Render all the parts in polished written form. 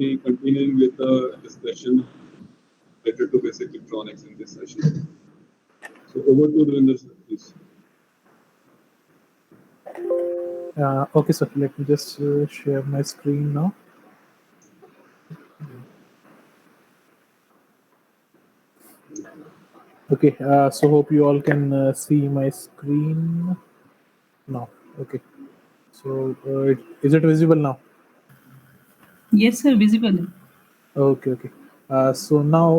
be continuing with the discussion related to basic electronics in this session. So over to Ravinder sir, please. Okay, so let me just share my screen now. Okay, so hope you all can see my screen now. Okay, so is it visible now? Yes, sir, visible. Okay, okay. So now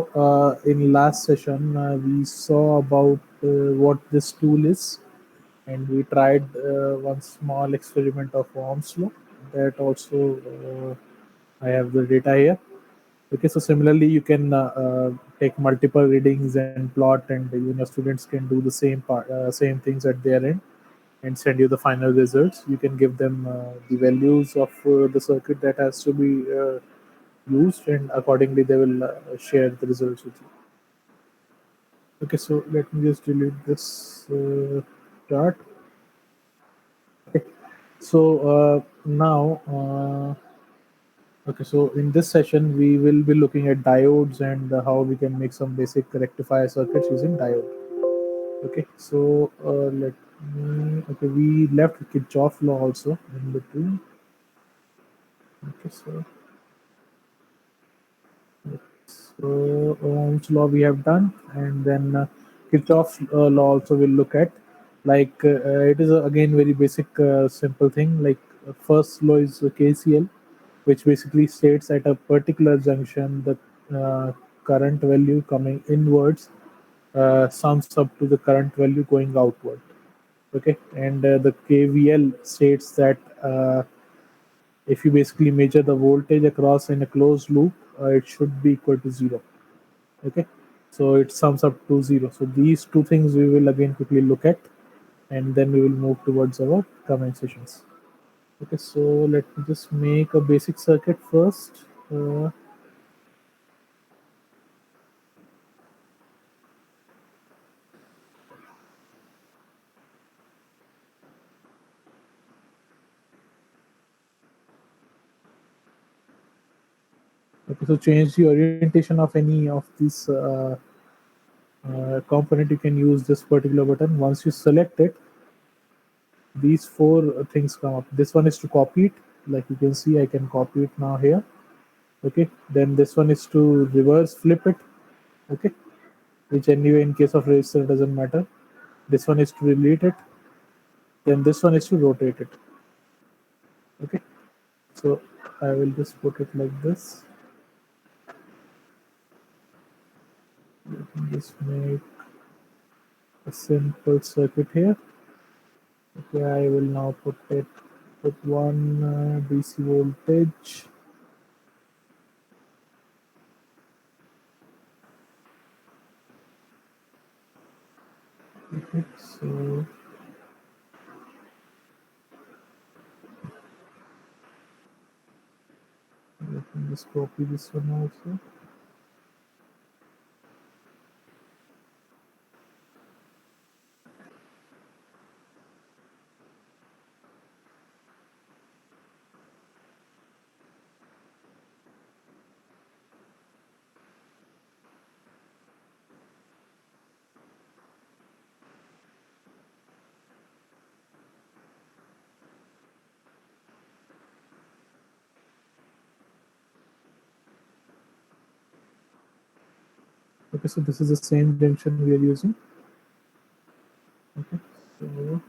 in last session we saw about what this tool is, and we tried one small experiment of Ohm's law. That also I have the data here. Okay, so similarly, you can take multiple readings and plot, and even your students can do the same things at their end, and send you the final results. You can give them the values of the circuit that has to be used, and accordingly, they will share the results with you. Okay, so let me just delete this chart. Okay, so now. Okay, so in this session, we will be looking at diodes and how we can make some basic rectifier circuits using diode. Okay, so let me. Okay, we left Kirchhoff law also in between. Okay, so Ohm's law we have done, and then Kirchhoff law also we'll look at. Like it is again very basic, simple thing. Like first law is KCL, which basically states at a particular junction the current value coming inwards sums up to the current value going outward. Okay, and the KVL states that if you basically measure the voltage across in a closed loop, it should be equal to zero. Okay, so it sums up to zero. So these two things we will again quickly look at, and then we will move towards our comment sessions. Okay, so let me just make a basic circuit first. Okay, so change the orientation of any of these component. You can use this particular button. Once you select it, these four things come up. This one is to copy it. Like you can see, I can copy it now here. Okay, then this one is to reverse flip it. Okay, which anyway in case of resistor doesn't matter. This one is to delete it. Then this one is to rotate it. Okay, so I will just put it like this. Let me just make a simple circuit here. Okay, I will now put one DC voltage. Okay, so let me just copy this one also. Okay, so this is the same junction we are using. Okay, so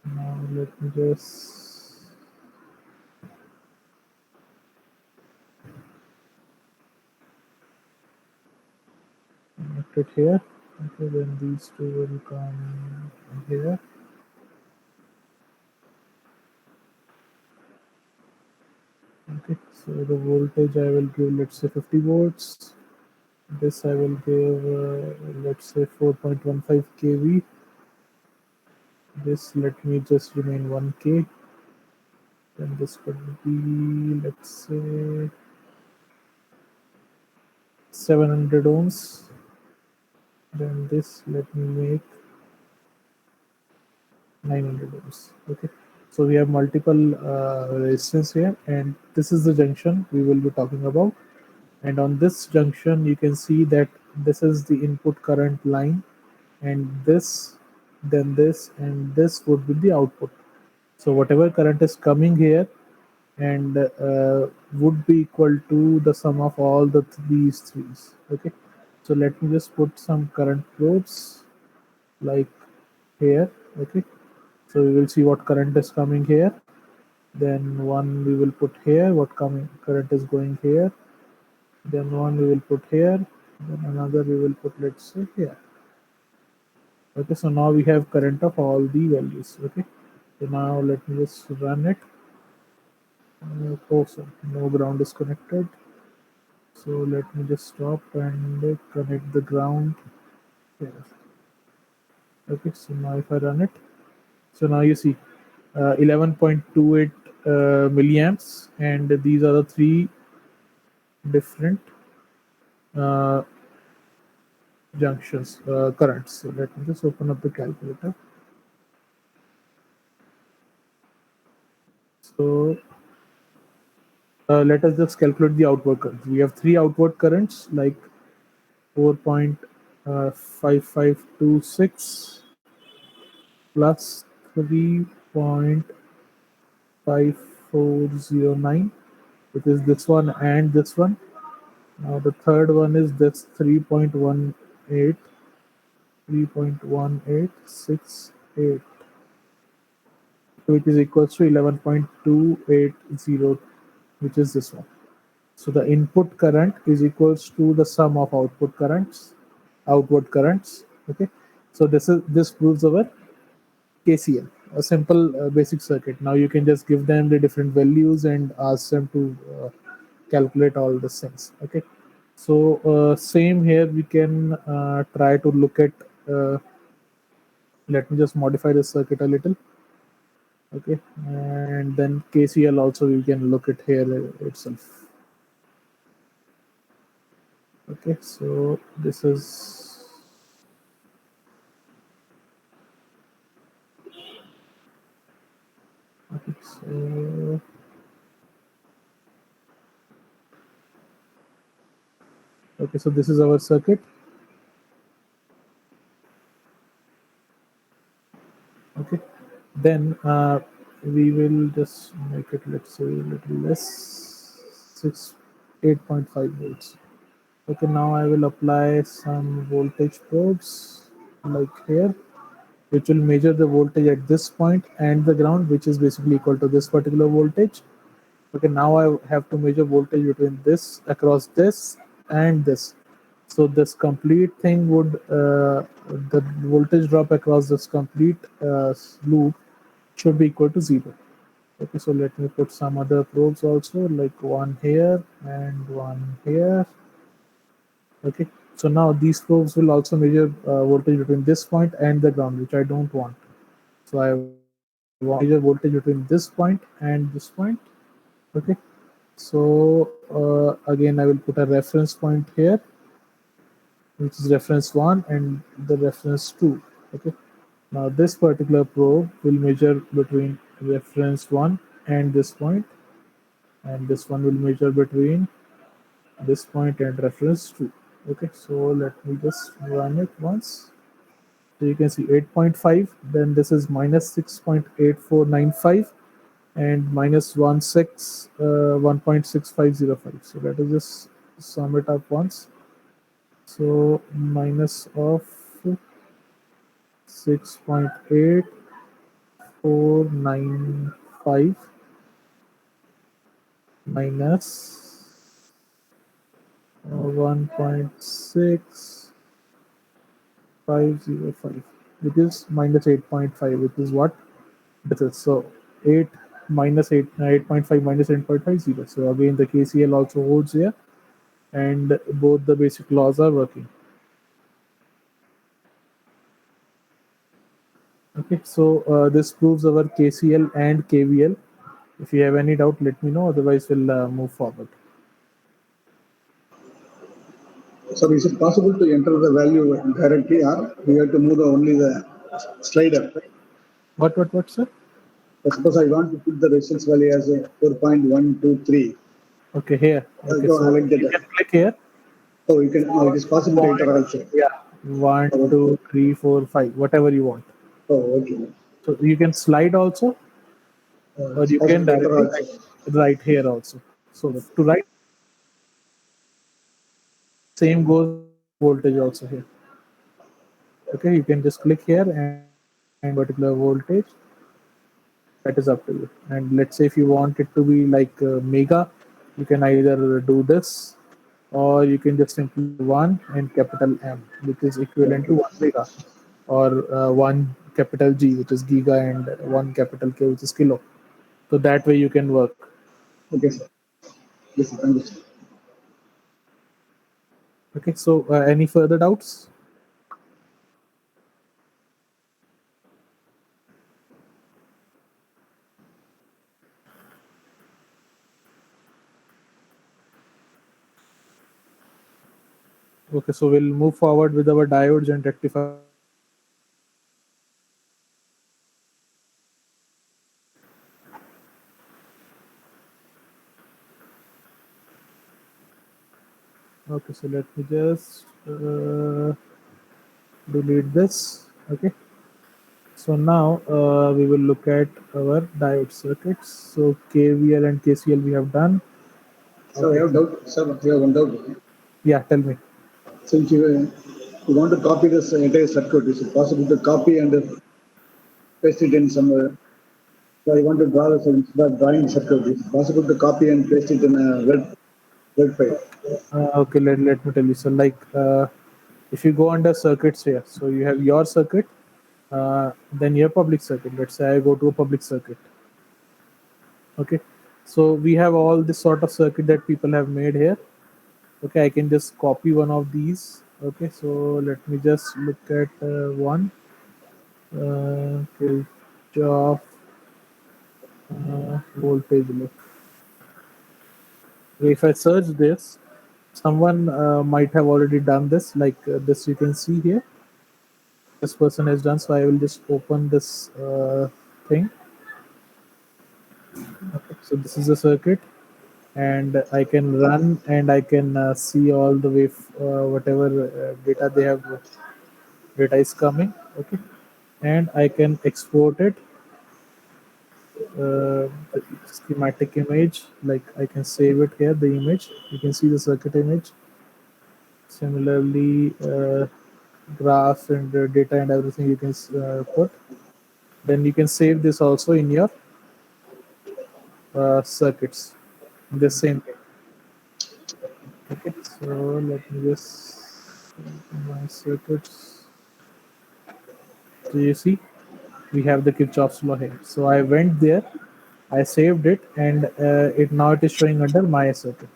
now let me just connect it here. Okay, then these two will come here. Okay, so the voltage I will give, let's say 50 volts. This I will give, let's say 4.15 kV. This let me just remain 1K. Then this could be, let's say 700 ohms. Then this let me make 900 ohms. Okay, So we have multiple resistance here, and this is the junction we will be talking about. And on this junction, you can see that this is the input current line, and this, then this, and this would be the output. So whatever current is coming here and would be equal to the sum of all these threes. Okay, so let me just put some current probes like here. Okay, so we will see what current is coming here. Then one we will put here, what coming current is going here. Then one we will put here. Then another we will put, let's say, here. Okay, so now we have current of all the values. Okay, so now let me just run it. Oh, so no ground is connected. So let me just stop and connect the ground here. Okay, so now if I run it, so now you see 11.28 milliamps, and these are the three different uh, junctions, currents. So let me just open up the calculator. So let us just calculate the outward currents. We have three outward currents, like 4.5526 plus 3.5409, which is this one and this one. Now the third one is this 3.1868, which is equals to 11.280, which is this one. So the input current is equals to the sum of outward currents. Okay, so this proves our KCL, a simple basic circuit. Now you can just give them the different values and ask them to calculate all these things. Okay, so same here, we can try to look at. Let me just modify the circuit a little. Okay, and then KCL also we can look at here itself. Okay, so this is okay. So this is our circuit. Okay, then we will just make it, let's say, a little less, 8.5 volts. Okay, now I will apply some voltage probes like here, which will measure the voltage at this point and the ground, which is basically equal to this particular voltage. Okay, now I have to measure voltage between this, across this and this. So this complete thing would, the voltage drop across this complete loop should be equal to 0. Okay, so let me put some other probes also, like one here and one here. Okay, so now these probes will also measure voltage between this point and the ground, which I don't want. So I want to measure voltage between this point and this point. Okay, so again I will put a reference point here, which is reference 1 and the reference 2. Okay, now this particular probe will measure between reference 1 and this point, and this one will measure between this point and reference 2. Okay, so let me just run it once. So you can see 8.5, then this is minus 6.8495 and minus 1.6505. So let us just sum it up once. So minus of 6.8495 minus 1.6505, which is minus 8.5, which is what this is. So 8 minus 8.5 minus 8.5, 0. So again the KCL also holds here, and both the basic laws are working. Okay, so this proves our KCL and KVL. If you have any doubt, let me know. Otherwise, we'll move forward. So is it possible to enter the value directly, or we have to move only the slider? What, sir? Suppose I want to put the resistance value as a 4.123. Okay, here. Okay, Go so like that. you can click here. Oh, you can. Oh, it is possible to enter also. Yeah, 1, 2, 3, 4, 5, whatever you want. Oh, okay. So you can slide also, or It's you can possible to enter directly also. write here also. So to write, same goes voltage also here. Okay, you can just click here and particular voltage. That is up to you. And let's say if you want it to be like mega, you can either do this, or you can just simply 1 and capital M, which is equivalent to 1 mega, or 1 capital G, which is giga, and 1 capital K, which is kilo. So that way you can work. Okay, sir. Yes, sir. Thank you, sir. Okay, so any further doubts? Okay, so we'll move forward with our diodes and rectifier. Okay, so let me just delete this. Okay, so now we will look at our diode circuits. So KVL and KCL we have done. So I have doubt, sir. I have one doubt. Yeah, tell me. Since you want to copy this entire circuit, is it possible to copy and paste it in somewhere? So I want to draw this instead of drawing the circuit. Is it possible to copy and paste it in a web file? Okay, let me tell you. So like if you go under circuits here, so you have your circuit, then your public circuit. Let's say I go to a public circuit. Okay, so we have all this sort of circuit that people have made here. Okay, I can just copy one of these. Okay, so let me just look at one. Kirchhoff voltage look. If I search this, someone might have already done this, like this you can see here. This person has done, so I will just open this thing. Okay, so this is a circuit, and I can run and I can see all the way whatever data is coming. Okay, and I can export it, the schematic image, like I can save it here, the image. You can see the circuit image. Similarly, graphs and data and everything you can put. Then you can save this also in your circuits, the same way. Okay, so let me just my circuits. So you see, we have the Kirchhoff's law here. So I went there, I saved it, and it now it is showing under my circuit.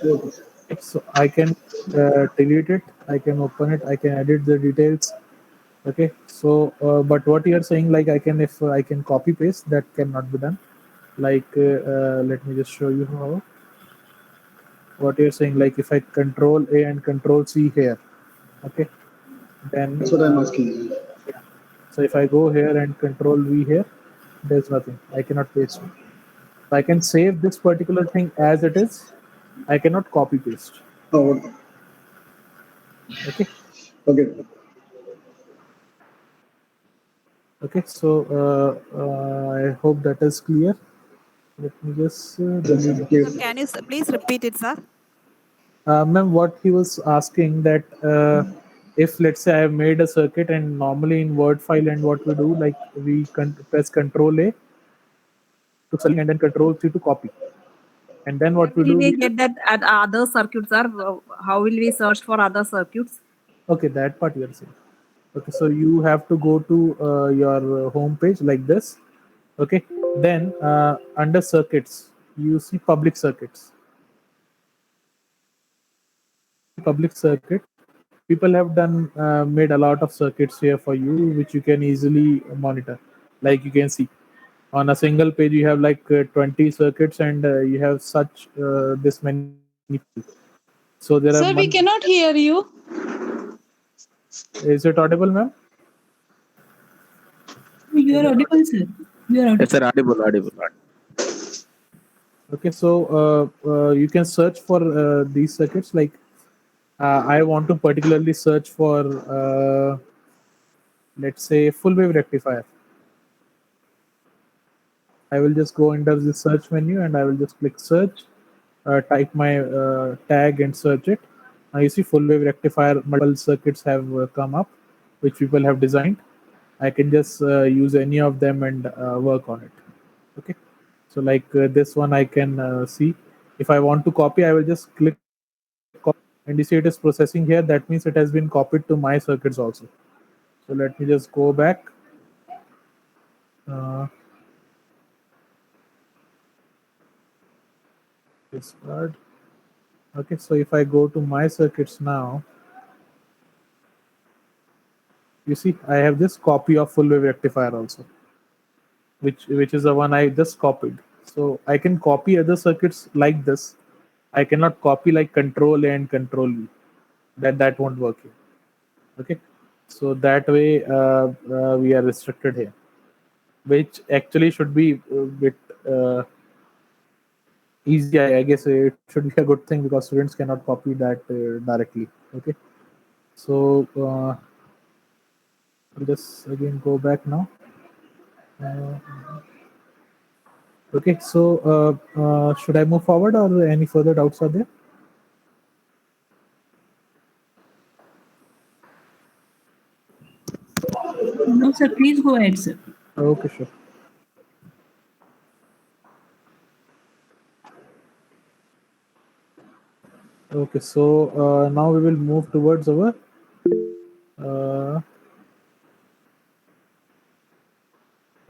Okay. So I can delete it, I can open it, I can edit the details. Okay, so but what you are saying, like I can, if I can copy paste, that cannot be done. Like let me just show you how. What you're saying, like if I control A and control C here, okay, then That's what I'm asking. yeah. So if I go here and control V here, there's nothing. I cannot paste it. So I can save this particular thing as it is. I cannot copy paste. Oh, okay. Okay. Okay. Okay. So I hope that is clear. Let me just delete. Thank you. Sir, can you please repeat it, sir? Ma'am, what he was asking that if let's say I have made a circuit, and normally in Word file, and what we do, like we press Control A to select and then Control C to copy, and then what we Will do, we get that at other circuits, sir? How will we search for other circuits? okay, that part you are saying. Okay, so you have to go to your home page like this. Okay, then under circuits, you see public circuits. Public circuit. People have done made a lot of circuits here for you, which you can easily monitor. Like you can see on a single page, you have like 20 circuits, and you have such this many people. So there are. Sir, we cannot hear you. Is it audible, ma'am? You are audible, sir. We are Yes, sir. Audible. Okay, so you can search for these circuits. Like I want to particularly search for, let's say, full wave rectifier. I will just go under the search menu and I will just click search, type my tag and search it. Now you see full wave rectifier, multiple circuits have come up, which people have designed. I can just use any of them and work on it. Okay. So like this one I can see. If I want to copy, I will just click copy, and you see it is processing here. That means it has been copied to my circuits also. So let me just go back. Uh, discard. Okay, so if I go to my circuits now, you see I have this copy of full wave rectifier also, which is the one I just copied. So I can copy other circuits like this. I cannot copy like control A and control V. That won't work here. Okay, so that way we are restricted here, which actually should be a bit easy. I guess it should be a good thing because students cannot copy that directly. Okay, so I'll just again go back now. Uh, okay, so should I move forward or any further doubts are there? no, sir. Please go ahead, sir. Okay, sure. Okay, so now we will move towards our uh,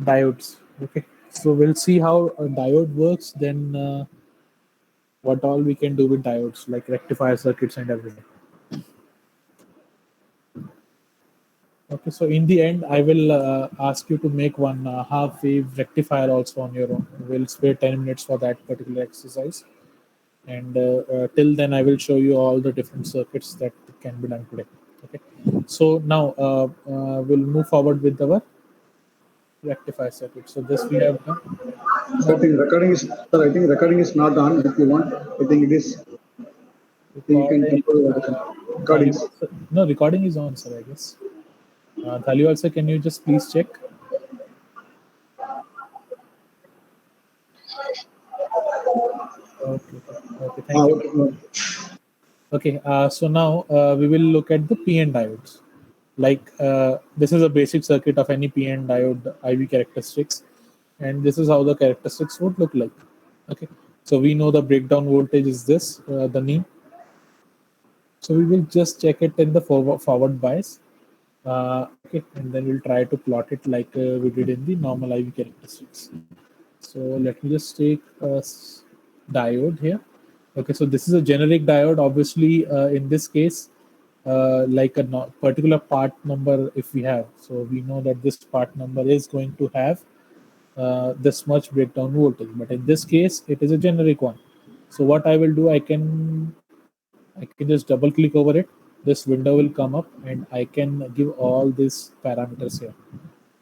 diodes. Okay, so we'll see how a diode works, then what all we can do with diodes, like rectifier circuits and everything. Okay, so in the end, I will ask you to make one half wave rectifier also on your own. We'll spare 10 minutes for that particular exercise. And till then, I will show you all the different circuits that can be done today. Okay, so now we'll move forward with our rectifier circuit. So this we have done. I think recording is, sir, I think recording is not on. If you want, I think it is. I think you can control the recordings. No, recording is on, sir, I guess. Thali also, can you just please check? Okay, okay, thank you. Okay. Okay, so now we will look at the PN diodes. Like this is a basic circuit of any PN diode IV characteristics, and this is how the characteristics would look like. Okay, so we know the breakdown voltage is this, the mean. So we will just check it in the forward bias. Okay, and then we'll try to plot it like we did in the normal IV characteristics. So let me just take a diode here. Okay, so this is a generic diode. Obviously, in this case, like a particular part number if we have. So we know that this part number is going to have this much breakdown voltage. But in this case, it is a generic one. So what I will do, I can just double click over it. This window will come up and I can give all these parameters here.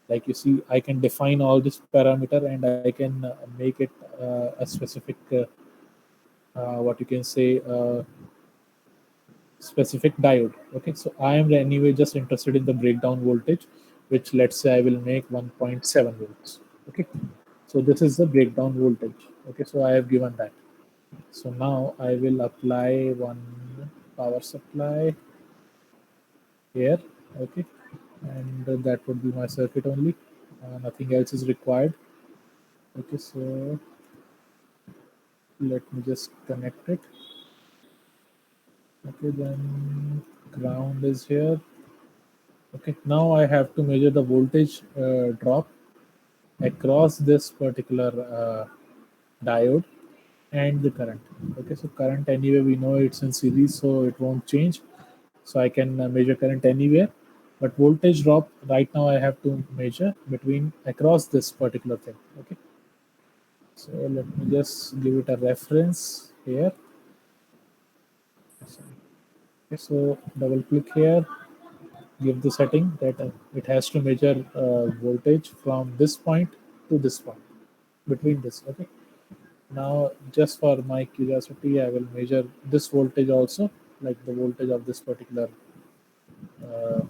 Like you see, I can define all this parameter and I can make it a specific, what you can say, specific diode. Okay, so I am anyway just interested in the breakdown voltage, which let's say I will make 1.7 volts. Okay, so this is the breakdown voltage. Okay, so I have given that. So now I will apply one power supply here. Okay, and that would be my circuit only. Nothing else is required. Okay, so let me just connect it. Okay, then ground is here. Okay, now I have to measure the voltage drop across this particular diode and the current. Okay, so current anyway we know it's in series, so it won't change. So I can measure current anywhere, but voltage drop right now I have to measure between across this particular thing. Okay, so let me just give it a reference here. Okay, so double click here, give the setting that it has to measure voltage from this point to this point, between this. Okay. Now, just for my curiosity, I will measure this voltage also, like the voltage of this particular uh,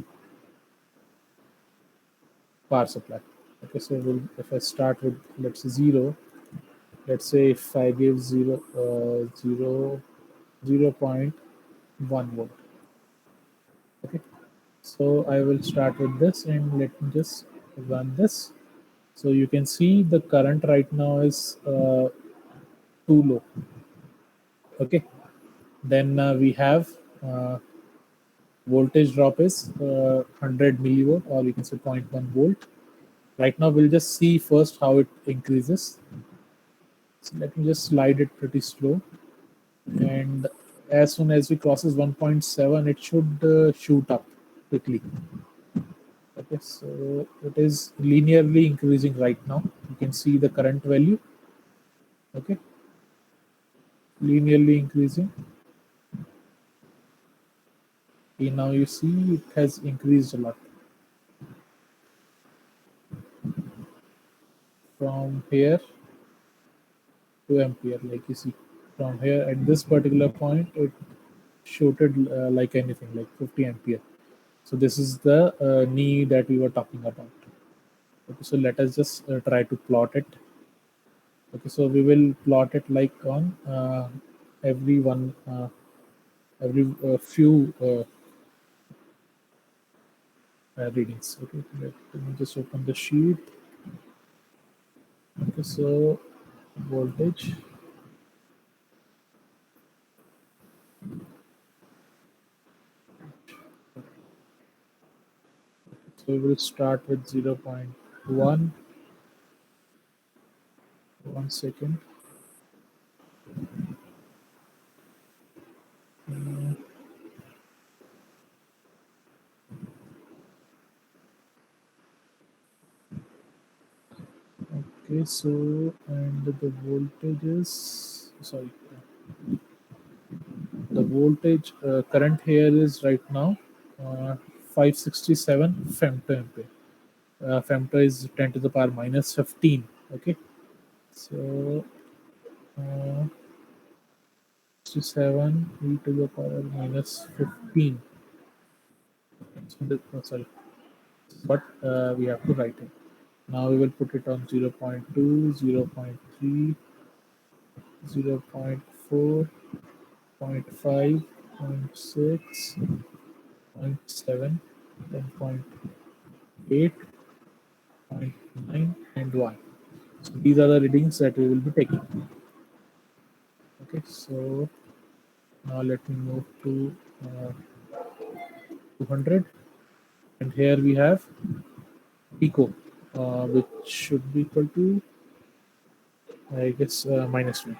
power supply. Okay, so if I start with, let's say, 0, let's say if I give 0.1 volt. Okay, so I will start with this and let me just run this. So you can see the current right now is too low. Okay, then we have voltage drop is 100 millivolt, or we can say zero point 0.1 volt. Right now we'll just see first how it increases. So let me just slide it pretty slow, and as soon as we crosses 1.7, it should shoot up quickly. Okay, so it is linearly increasing right now. You can see the current value. Okay, linearly increasing. Okay, now you see it has increased a lot from here to ampere. Like you see, from here at this particular point, it shooted like anything, like 50 ampere. So this is the knee that we were talking about. Okay, so let us just try to plot it. Okay, so we will plot it like on every one, every few readings. Okay, let me just open the sheet. Okay, so voltage. So we will start with 0.1. 1 second. Okay, so and the voltage is, sorry, the voltage current here is right now 567 femtoampere. Femto is 10 to the power minus 15. Okay, so 67 e to the power minus 15. So sorry, but we have to write it. Now we will put it on 0 0.2, 0 0.3, 0 0.4, 0 0.5, 0.6, 0.7, then 0.8, 0.9, and 1. So these are the readings that we will be taking. Okay, so now let me move to 200, and here we have pico, which should be equal to, I guess, -1.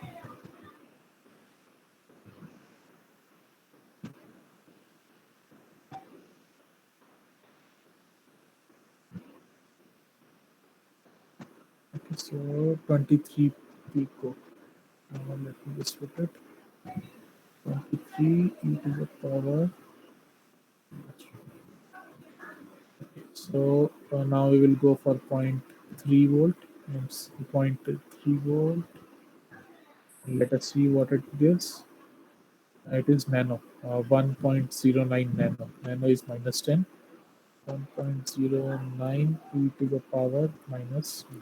Okay, so 23 pico. Now let me just put it. 23 e to the power. So now we will go for 0.3 volt and 0.3 volt. Let us see what it gives. It is nano, 1.09 nano. Nano is minus 10. 1.09 e to the power minus 9.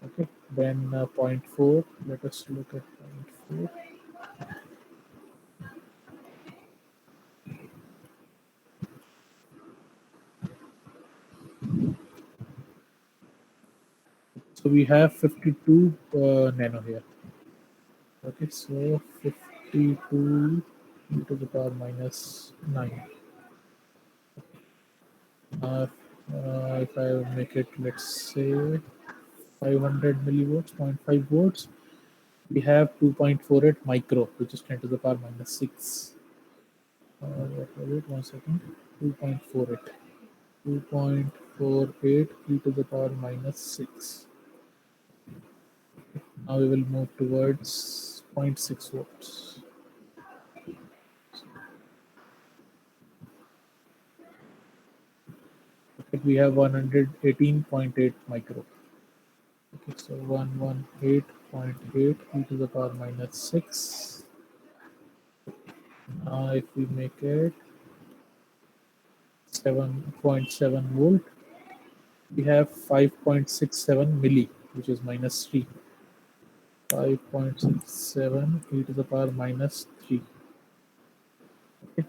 Okay, then 0.4. Let us look at 0.4. So we have 52 nano here. Okay, so 52 e to the power minus 9. If I make it, let's say 500 millivolts, 0.5 volts, we have 2.48 micro, which is 10 to the power minus 6. What was it? 1 second. 2.48. 2.48 e to the power minus 6. Now we will move towards 0.6 volts. Okay, we have 118.8 micro. Okay, so 118.8 e to the power minus 6. Now if we make it 7.7 volt, we have 5.67 milli, which is minus 3. 5.67 e to the power minus 3. Okay.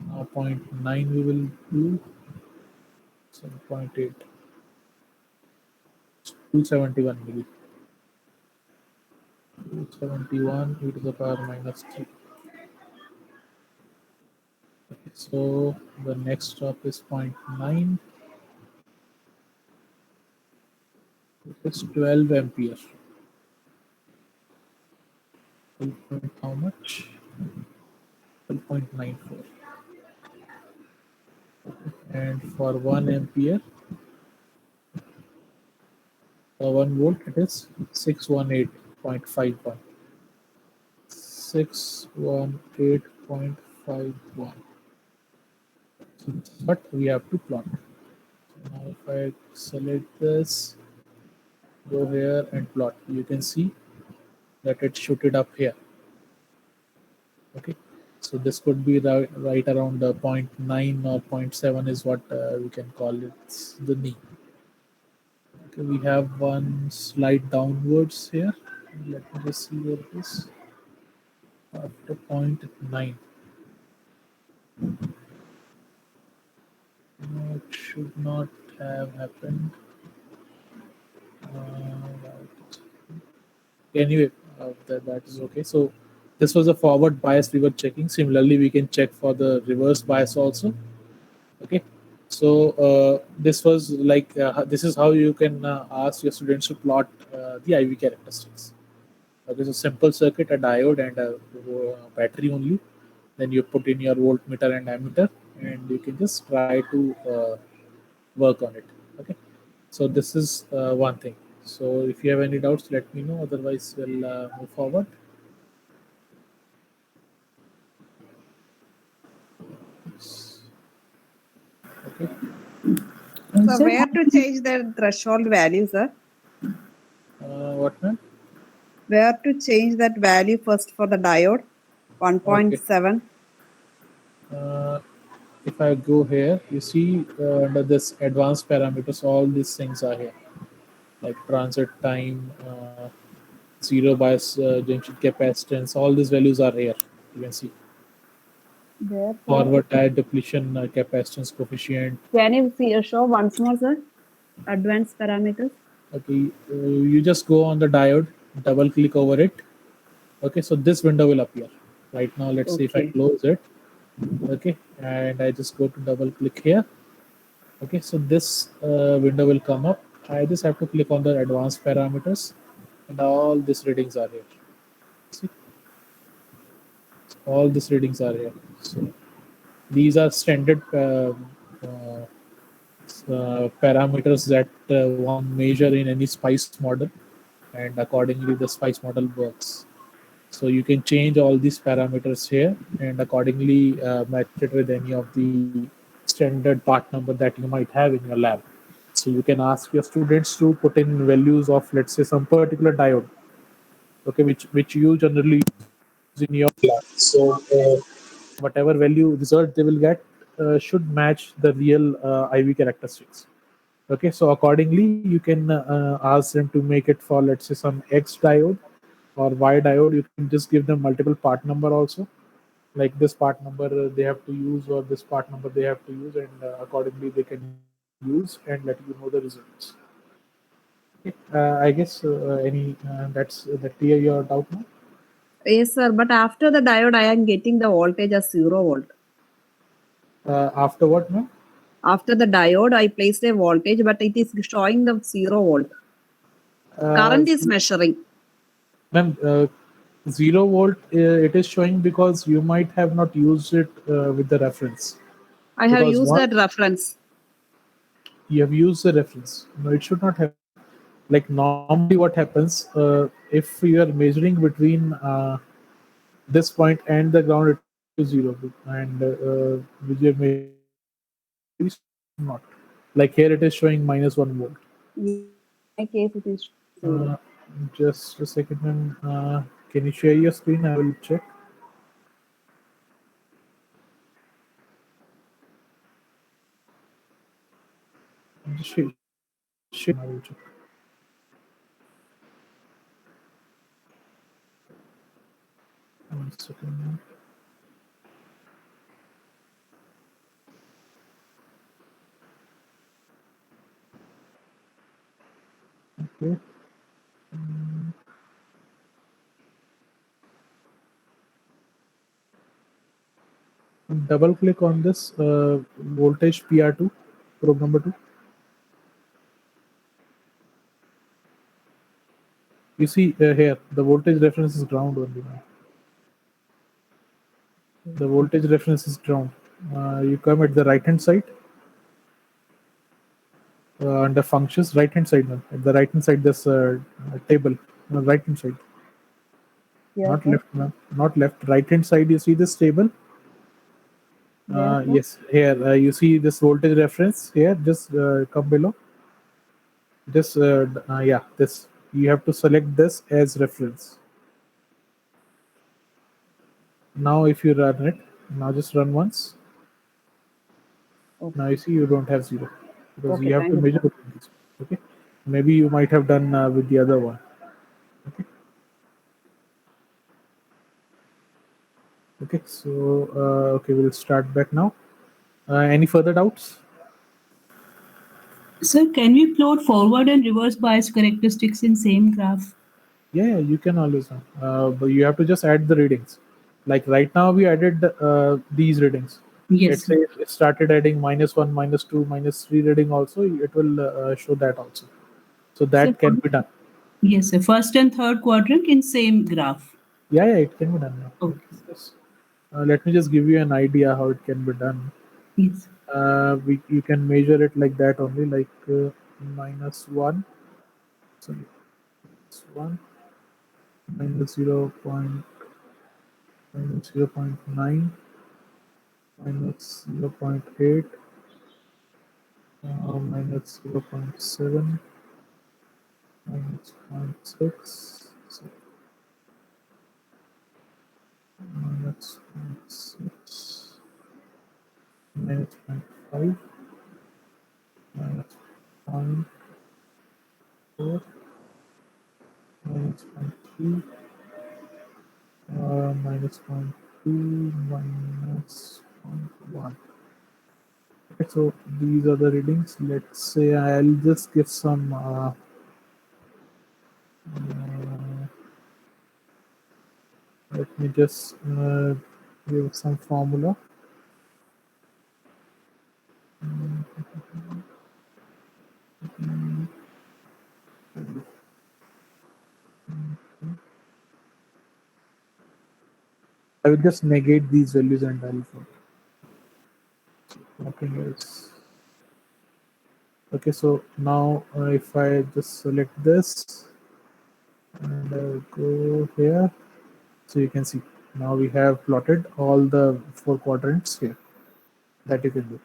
Now 0.9 we will do 7.8. 271 milli. 271 e to the power minus 3. Okay, so the next stop is 0.9. It's 12 ampere. 12 how much? 12.94. And for 1 ampere, 1 volt, it is 618.51. 618.51. But we have to plot. So now if I select this, go here and plot, you can see that it shooted up here. Okay, so this could be right around the 0.9 or 0.7 is what we can call it the knee. Okay, we have one slide downwards here. Let me just see where it is. After 0.9. No, it should not have happened. Right. Anyway, that is okay. So this was a forward bias we were checking. Similarly, we can check for the reverse bias also. Okay, so this was like this is how you can ask your students to plot the IV characteristics. Okay, so simple circuit, a diode and a battery only. Then you put in your voltmeter and ammeter, and you can just try to work on it. Okay, so this is one thing. So if you have any doubts, let me know. Otherwise, we'll move forward. Okay. So Sir, where to change the threshold value, sir? What, ma'am? Where to change that value first for the diode? 1.7. Uh, if I go here, you see under this advanced parameters, all these things are here, like transit time, zero bias junction capacitance. All these values are here. You can see There, sir. forward tire depletion capacitance coefficient. Can you show once more, sir? Advanced parameters. Okay, you just go on the diode, double click over it. Okay, so this window will appear. Right now, let's see if I Okay. close it. Okay, and I just go to double click here. Okay, so this window will come up. I just have to click on the advanced parameters, and all these readings are here. See, all these readings are here. So these are standard parameters that one measure in any SPICE model, and accordingly the SPICE model works. So you can change all these parameters here and accordingly match it with any of the standard part number that you might have in your lab. So you can ask your students to put in values of, let's say, some particular diode, okay, which you generally use in your lab. So whatever value result they will get should match the real IV characteristics. Okay, so accordingly you can ask them to make it for, let's say, some X diode or Y diode. You can just give them multiple part number also, like this part number they have to use or this part number they have to use, and accordingly they can use and let you know the results. Okay. I guess any that's that clear your doubt now. Yes, sir. But after the diode, I am getting the voltage as 0 volt. After what, ma'am? After the diode, I placed a voltage, but it is showing the 0 volt. Current is measuring. Ma'am, 0 volt it is showing because you might have not used it with the reference. I have Because used one- that reference. You have used the reference. No, it should not have. Like normally, what happens if you are measuring between this point and the ground, it is 0, and with your measuring not. Like here, it is showing -1 volt. In my case, it is zero. Just a second. Can you share your screen? I will check. Just share. I will check. One second. Okay. Double click on this voltage PR2, probe number 2. You see here, the voltage reference is ground only now. The voltage reference is ground. You come at the right hand side, under functions, right hand side now. At the right hand side, this table, right hand side, Yes, not sir. left, no, not left. Right hand side, you see this table. Yes, sir. Yes, here you see this voltage reference here. Just come below. This, yeah, this. You have to select this as reference. Now, if you run it, now just run once. Okay. Now you see you don't have zero because Okay, you have to thank you, measure sir. between these. Okay, maybe you might have done with the other one. Okay. Okay, so okay, we'll start back now. Any further doubts? Sir, can we plot forward and reverse bias characteristics in same graph? Yeah, you can always run. But you have to just add the readings. Like right now, we added these readings. Yes, Let's say sir. if it started adding -1, -2, -3 reading also, it will show that also. So Sir, that can be done. yes, sir. First and third quadrant in same graph. Yeah, it can be done now. Okay. Yes. Let me just give you an idea how it can be done. Yes. You can measure it like that only, like -1, sorry, -1, -0. -0.9, -0.8, -0.7, -0.6, -0.6, -0.5, -0.4, -0.3, -0.2, -0.1. Okay, so these are the readings. Let's say I'll just give some let me just give some formula. I will just negate these values and I'll put nothing else. Okay, so now if I just select this and I'll go here, so you can see now we have plotted all the 4 quadrants here that you can do.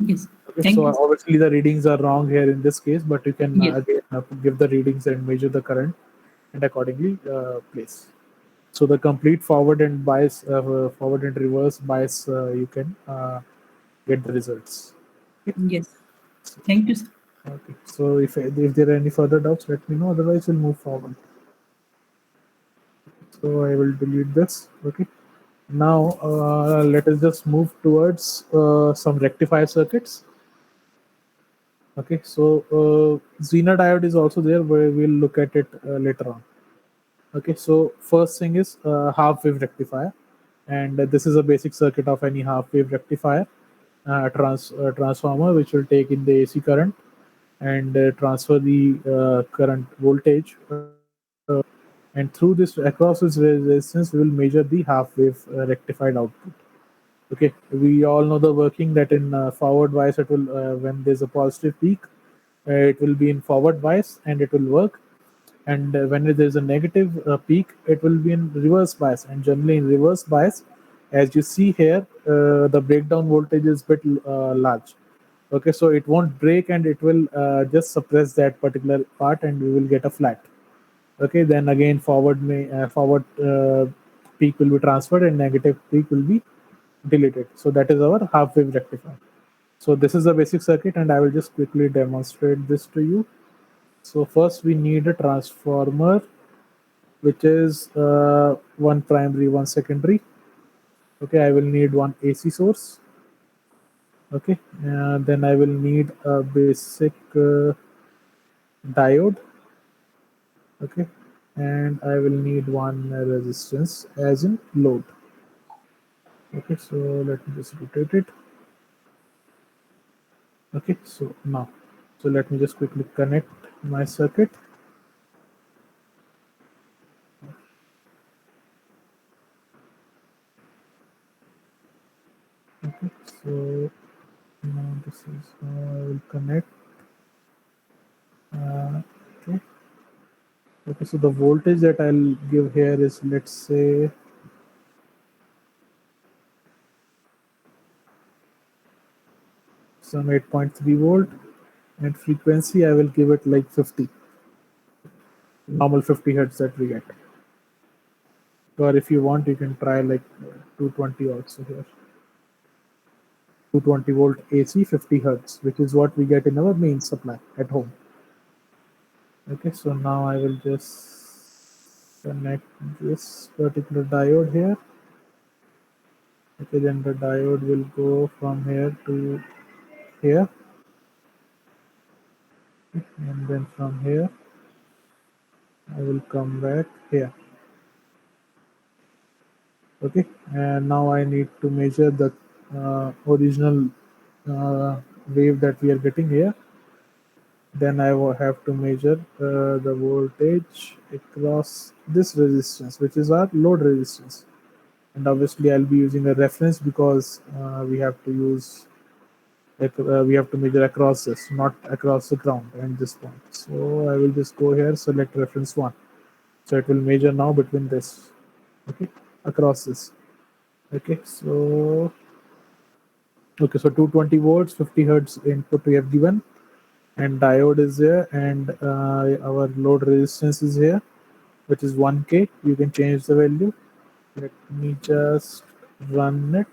Yes. Okay, Thank so you. obviously the readings are wrong here in this case, but you can Yes. again give the readings and measure the current and accordingly place. So the complete forward and bias, forward and reverse bias, you can get the results. Yes. Thank you, sir. Okay. So if there are any further doubts, let me know. Otherwise, we'll move forward. So I will delete this. Okay. Now let us just move towards some rectifier circuits. Okay. So Zener diode is also there, where we'll look at it later on. Okay. So first thing is half wave rectifier, and this is a basic circuit of any half wave rectifier. Transformer which will take in the AC current and transfer the current voltage, and through this across this resistance we will measure the half wave rectified output. Okay, we all know the working that in forward bias it will when there's a positive peak, it will be in forward bias and it will work, and when there's a negative peak it will be in reverse bias, and generally in reverse bias, as you see here, the breakdown voltage is bit large. Okay, so it won't break and it will just suppress that particular part and we will get a flat. Okay, then again forward peak will be transferred and negative peak will be deleted. So that is our half wave rectifier. So this is the basic circuit and I will just quickly demonstrate this to you. So first we need a transformer which is one primary, one secondary. Okay, I will need one AC source. Okay, then I will need a basic diode. Okay, and I will need one resistance as in load. Okay, so let me just rotate it. Okay, so now, so let me just quickly connect my circuit. Okay, so now this is how I will connect. Okay. Okay, so the voltage that I'll give here is, let's say, some 8.3 volt, and frequency I will give it like 50, normal 50 hertz that we get. Or if you want, you can try like 220 also here. 220 volt AC, 50 hertz, which is what we get in our main supply at home. Okay, so now I will just connect this particular diode here. Okay, then the diode will go from here to here, and then from here I will come back here. Okay, and now I need to measure the original wave that we are getting here. Then I will have to measure the voltage across this resistance, which is our load resistance. And obviously I'll be using a reference because we have to use we have to measure across this, not across the ground and this point. So I will just go here, select reference 1. So it will measure now between this, okay, across this. Okay, so 220 volts, 50 hertz input we have given, and diode is there, and our load resistance is here, which is 1K. You can change the value. Let me just run it.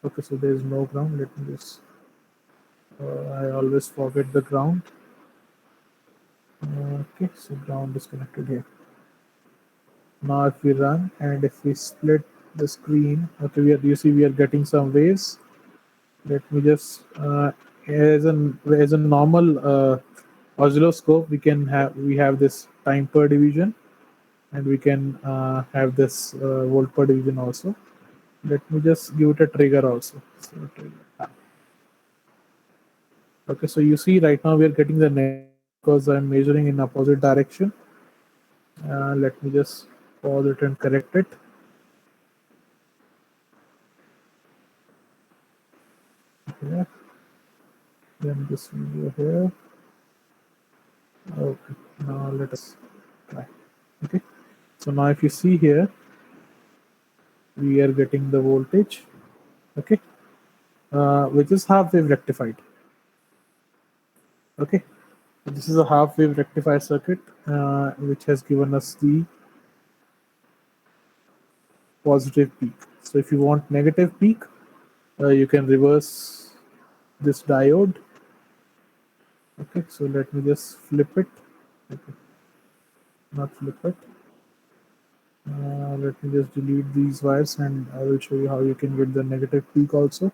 Okay, so there is no ground. Let me just. I always forget the ground. Okay, so ground is connected here. Now if we run and if we split the screen, okay, you see we are getting some waves. Let me just as a normal oscilloscope, we have this time per division, and we can have this volt per division also. Let me just give it a trigger also. So, okay, so you see right now we are getting the negative because I'm measuring in opposite direction. Let me just pause it and correct it. Okay. Then this will go here. Okay, now let us try. Okay, so now if you see here, we are getting the voltage, okay, which is half wave rectified. Okay, so this is a half wave rectifier circuit which has given us the positive peak. So if you want negative peak, you can reverse this diode. Okay, so let me just flip it. Okay, not flip it. Let me just delete these wires and I will show you how you can get the negative peak also.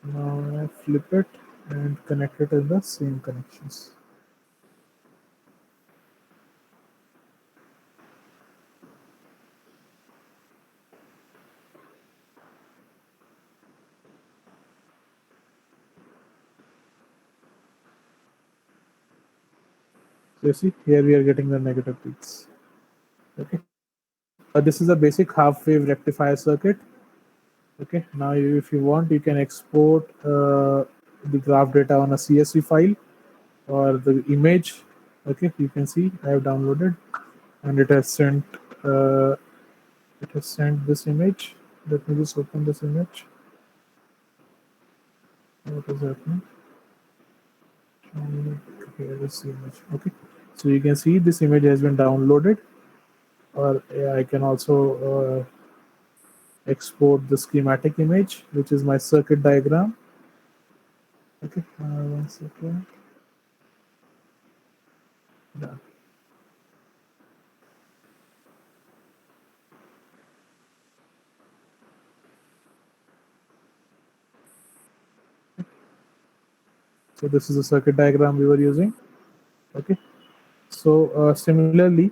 Now I flip it and connect it in the same connections. So you see here we are getting the negative peaks. Okay, this is a basic half wave rectifier circuit. Okay, now if you want, you can export the graph data on a CSV file or the image. Okay, you can see I have downloaded and it has sent this image. Let me just open this image. What is happening? Here is the image. Okay, so you can see this image has been downloaded, or I can also export the schematic image, which is my circuit diagram. Okay, 1 second. Done. So this is the circuit diagram we were using. Okay, so similarly,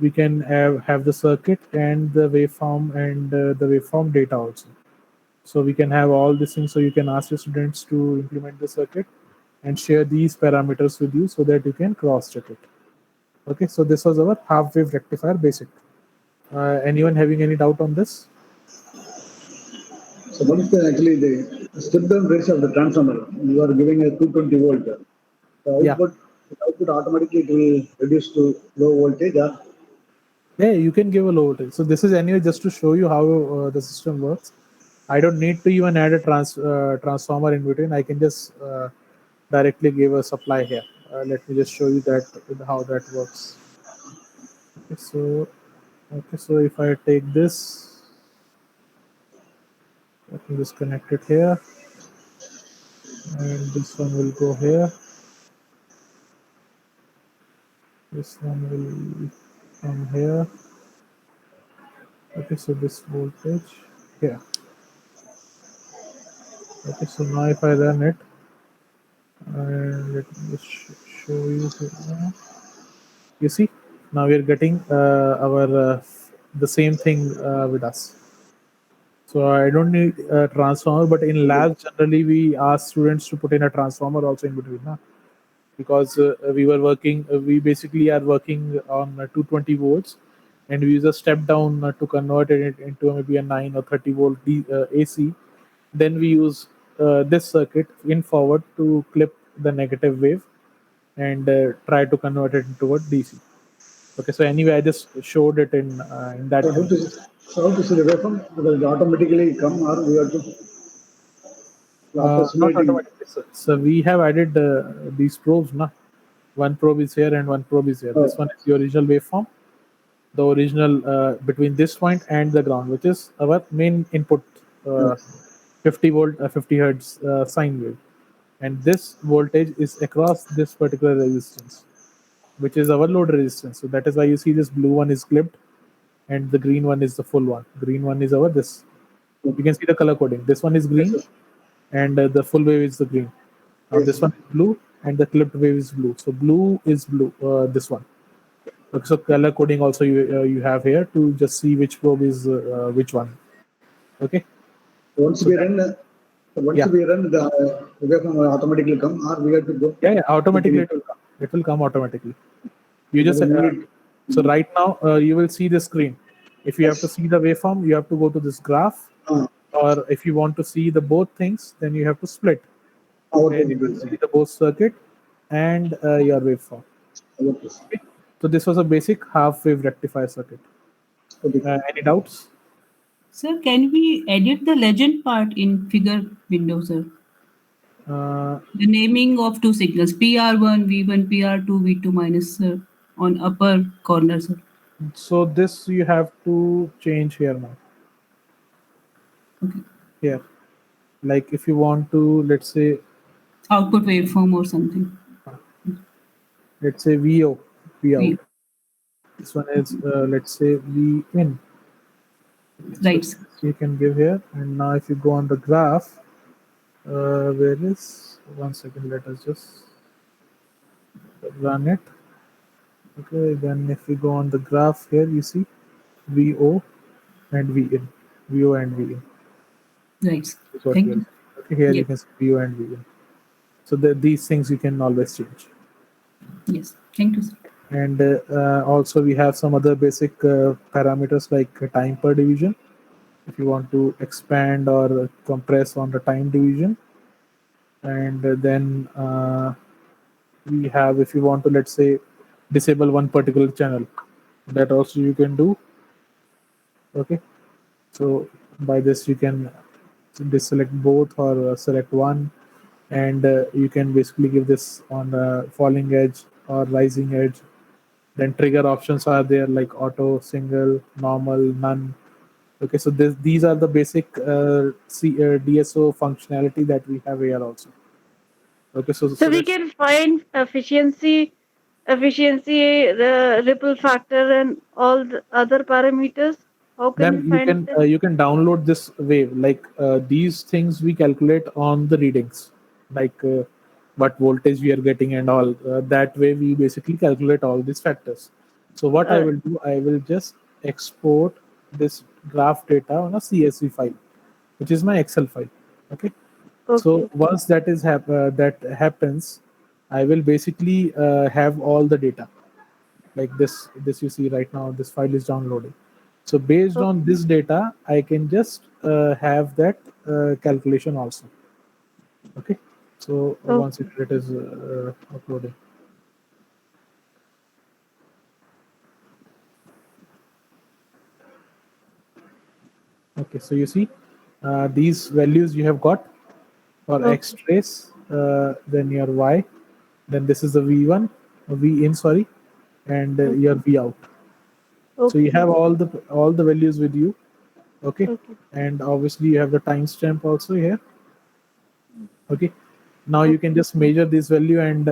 we can have the circuit and the waveform and the waveform data also. So we can have all these things. So you can ask your students to implement the circuit and share these parameters with you so that you can cross check it. Okay, so this was our half wave rectifier basic. Anyone having any doubt on this? So what is actually the step down ratio of the transformer? You are giving a 220 volt. The Yeah. output automatically it will reduce to low voltage. Yeah, you can give a low voltage. So this is anyway just to show you how the system works. I don't need to even add a transformer in between. I can just directly give a supply here. Let me just show you that how that works. Okay, so if I take this, I can just connect it here, and this one will go here. This one will come here. Okay, so this voltage here. Okay, so now if I run it, and let me just show you here. You see, now we are getting our the same thing with us. So I don't need a transformer, but in labs generally we ask students to put in a transformer also in between, na? Because we basically are working on 220 volts, and we use a step down to convert it into maybe a 9 or 30 volt AC. Then we use this circuit in forward to clip the negative wave and try to convert it into a DC. Okay, so anyway, I just showed it in that. So how to see the waveform? Because it automatically come or we have to after Not simulating. automatically. So we have added these probes, na? One probe is here and one probe is here. This one is the original waveform, the original between this point and the ground, which is our main input, 50 volt, 50 hertz sine wave, and this voltage is across this particular resistance, which is our load resistance. So that is why you see this blue one is clipped, and the green one is the full one. Green one is our this. You can see the color coding. This one is green, and the full wave is the green. Now this one is blue, and the clipped wave is blue. So blue is blue. This one. Okay, so color coding also you have here to just see which probe is which one. Okay. Once we run, the waveform will automatically come or we have to go. Yeah, automatically it will come. It will come automatically. You just so right now you will see the screen. If you have to see the waveform, you have to go to this graph, or if you want to see the both things, then you have to split. Okay, you will see the both circuit and your waveform. Okay. So this was a basic half wave rectifier circuit. Any doubts? Sir, can we edit the legend part in figure window, sir? The naming of two signals, PR1, V1, PR2, V2 minus, sir, on upper corner, sir. So this you have to change here now. Okay. Here. Like if you want to, let's say, output waveform or something. Let's say VO, V out. V. This one is, let's say, V in. Right. So you can give here. And now if you go on the graph, where is, 1 second, let us just run it. Okay, then if we go on the graph here, you see VO and V in. VO and V in. Right. Thank you. Okay, here you can see VO and V in. So these things you can always change. Yes. Thank you, sir. And also we have some other basic parameters like time per division. If you want to expand or compress on the time division. And then we have, if you want to, let's say, disable one particular channel, that also you can do. Okay, so by this you can select both or select one, and you can basically give this on falling edge or rising edge. Then trigger options are there like auto, single, normal, none. Okay, so these are the basic DSO functionality that we have here also. Okay, So we let's, can find efficiency, the ripple factor, and all the other parameters. How can we ma'am, find them? you can download this wave. Like these things we calculate on the readings, like what voltage we are getting and all. That way we basically calculate all these factors. So what I Uh, will do, I will just export this graph data on a CSV file, which is my Excel file. Okay. So okay. once that happens, I will basically have all the data like this you see right now. This file is downloading. So based Okay. on this data, I can just have that calculation also. Okay. So once Okay. it is uploading. Okay. So you see these values you have got for X Okay. trace, then your Y, then this is the V1, V in, sorry, and your V out. So you Okay. have all the values with you. Okay. Okay. And obviously you have the timestamp also here. Okay. Now you Okay. can just measure this value and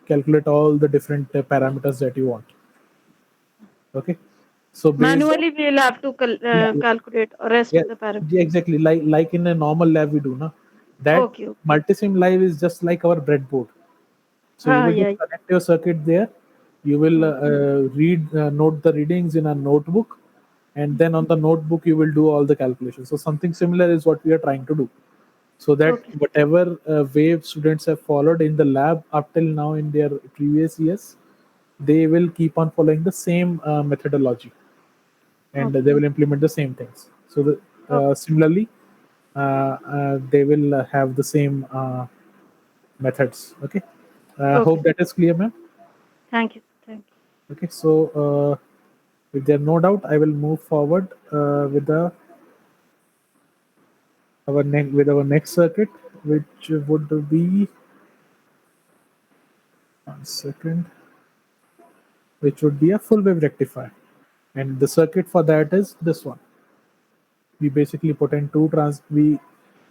calculate all the different parameters that you want. Okay. So based on, Manually, we will have to yeah, calculate rest yeah, of the yeah, parameters. exactly, like in a normal lab we do now. That Okay. Okay. multisim live is just like our breadboard. So you will just Yeah. connect your circuit there. You will Okay. note the readings in a notebook, and then on the notebook you will do all the calculations. So something similar is what we are trying to do. So that Okay. whatever wave students have followed in the lab up till now in their previous years, they will keep on following the same methodology, and Okay. they will implement the same things. So Okay. similarly, they will have the same methods. Okay. Okay. Hope that is clear, ma'am. Thank you. Thank you. Okay. So if there are no doubt, I will move forward with the with our next circuit, which would be, one second, which would be a full wave rectifier. And the circuit for that is this one. We basically put in two we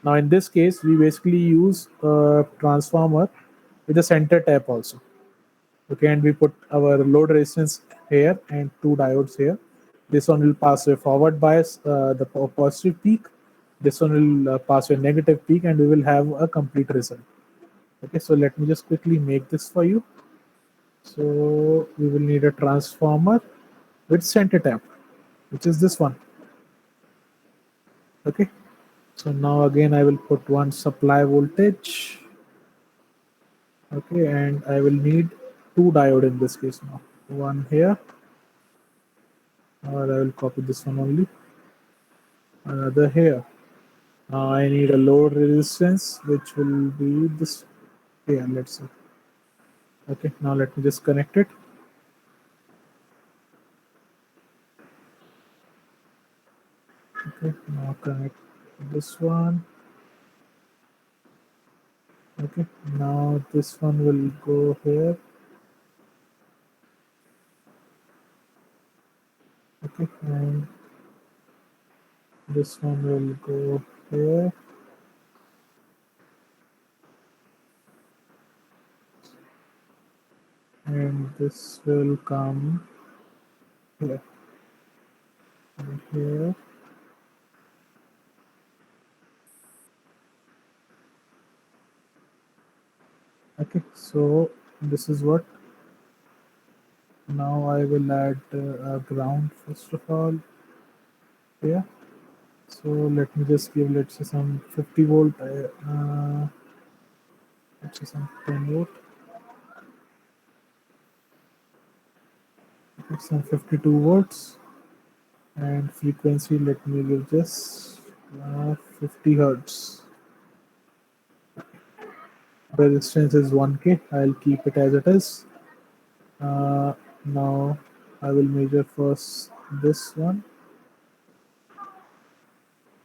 now in this case we basically use a transformer with a center tap also. Okay, and we put our load resistance here and two diodes here. This one will pass a forward bias, the positive peak. This one will pass a negative peak, and we will have a complete result. Okay, so let me just quickly make this for you. So we will need a transformer with center tap, which is this one. Okay, so now again I will put one supply voltage. Okay, and I will need two diode in this case now. One here, or I will copy this one only. Another here. Now I need a load resistance, which will be this here. Let's see. Okay, now let me just connect it. Okay, now connect this one. Okay, now this one will go here. Okay, and this one will go here. And this will come here and here. Okay, so this is what. Now I will add a ground first of all here. So let me just give, let's say, some 50 volt, let's say some 10 volt, some 52 volts, and frequency, let me give just 50 hertz. Resistance is 1K. I'll keep it as it is. Now I will measure first this one.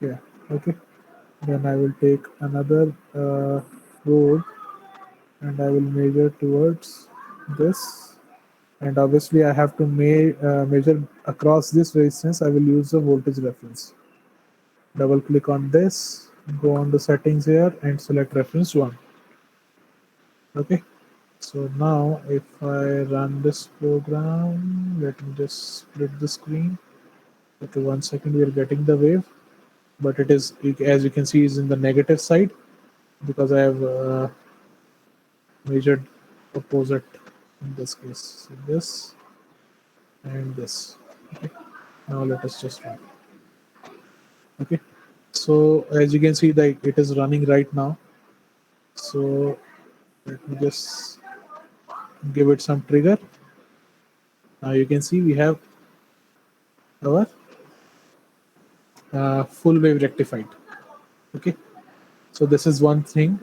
Yeah, okay. Then I will take another probe and I will measure towards this. And obviously I have to measure across this resistance. I will use the voltage reference. Double click on this, go on the settings here and select reference 1. Okay, so now if I run this program, let me just split the screen. Okay, 1 second, we are getting the wave, but it is, as you can see, is in the negative side because I have measured opposite in this case. So this and this. Okay, now let us just run. Okay, so as you can see, that it is running right now. So let me just give it some trigger. Now you can see we have our full wave rectified. Okay, so this is one thing.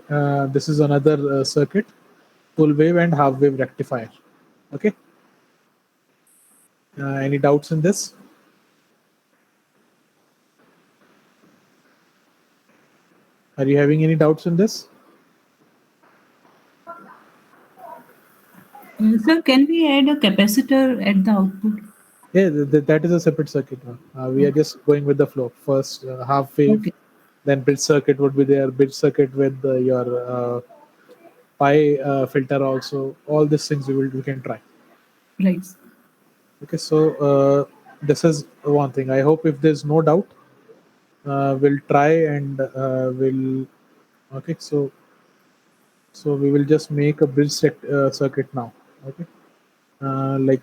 This is another circuit, full wave and half wave rectifier. Okay, any doubts in this? Are you having any doubts in this? Sir, can we add a capacitor at the output? Yeah, that is a separate circuit. We are just going with the flow. First half wave, Okay. then bridge circuit would be there. Bridge circuit with your pi filter also. All these things we can try. Right. Okay, so this is one thing. I hope if there's no doubt, we'll try and we'll. Okay, so we will just make a bridge circuit now. Okay, like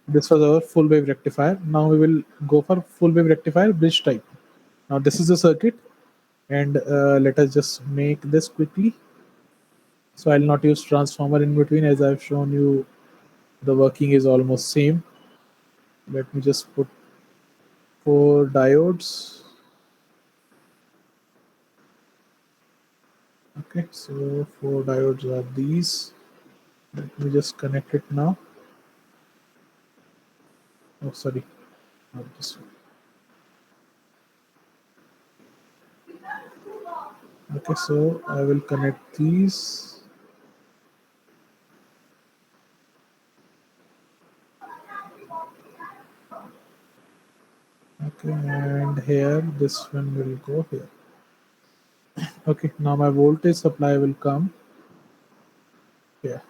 this was our full wave rectifier. Now we will go for full wave rectifier bridge type. Now this is the circuit, and let us just make this quickly. So I'll not use transformer in between, as I've shown you. The working is almost same. Let me just put 4 diodes. Okay, so 4 diodes are these. Let me just connect it now. Oh, sorry, not this one. Okay, so I will connect these. Okay, and here this one will go here. Okay, now my voltage supply will come here.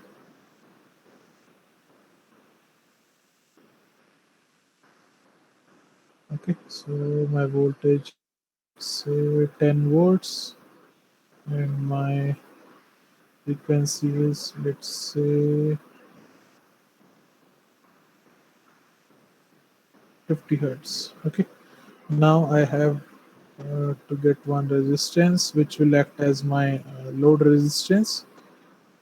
Okay, so my voltage, say 10 volts, and my frequency is, let's say, 50 hertz. Okay, now I have to get one resistance which will act as my load resistance,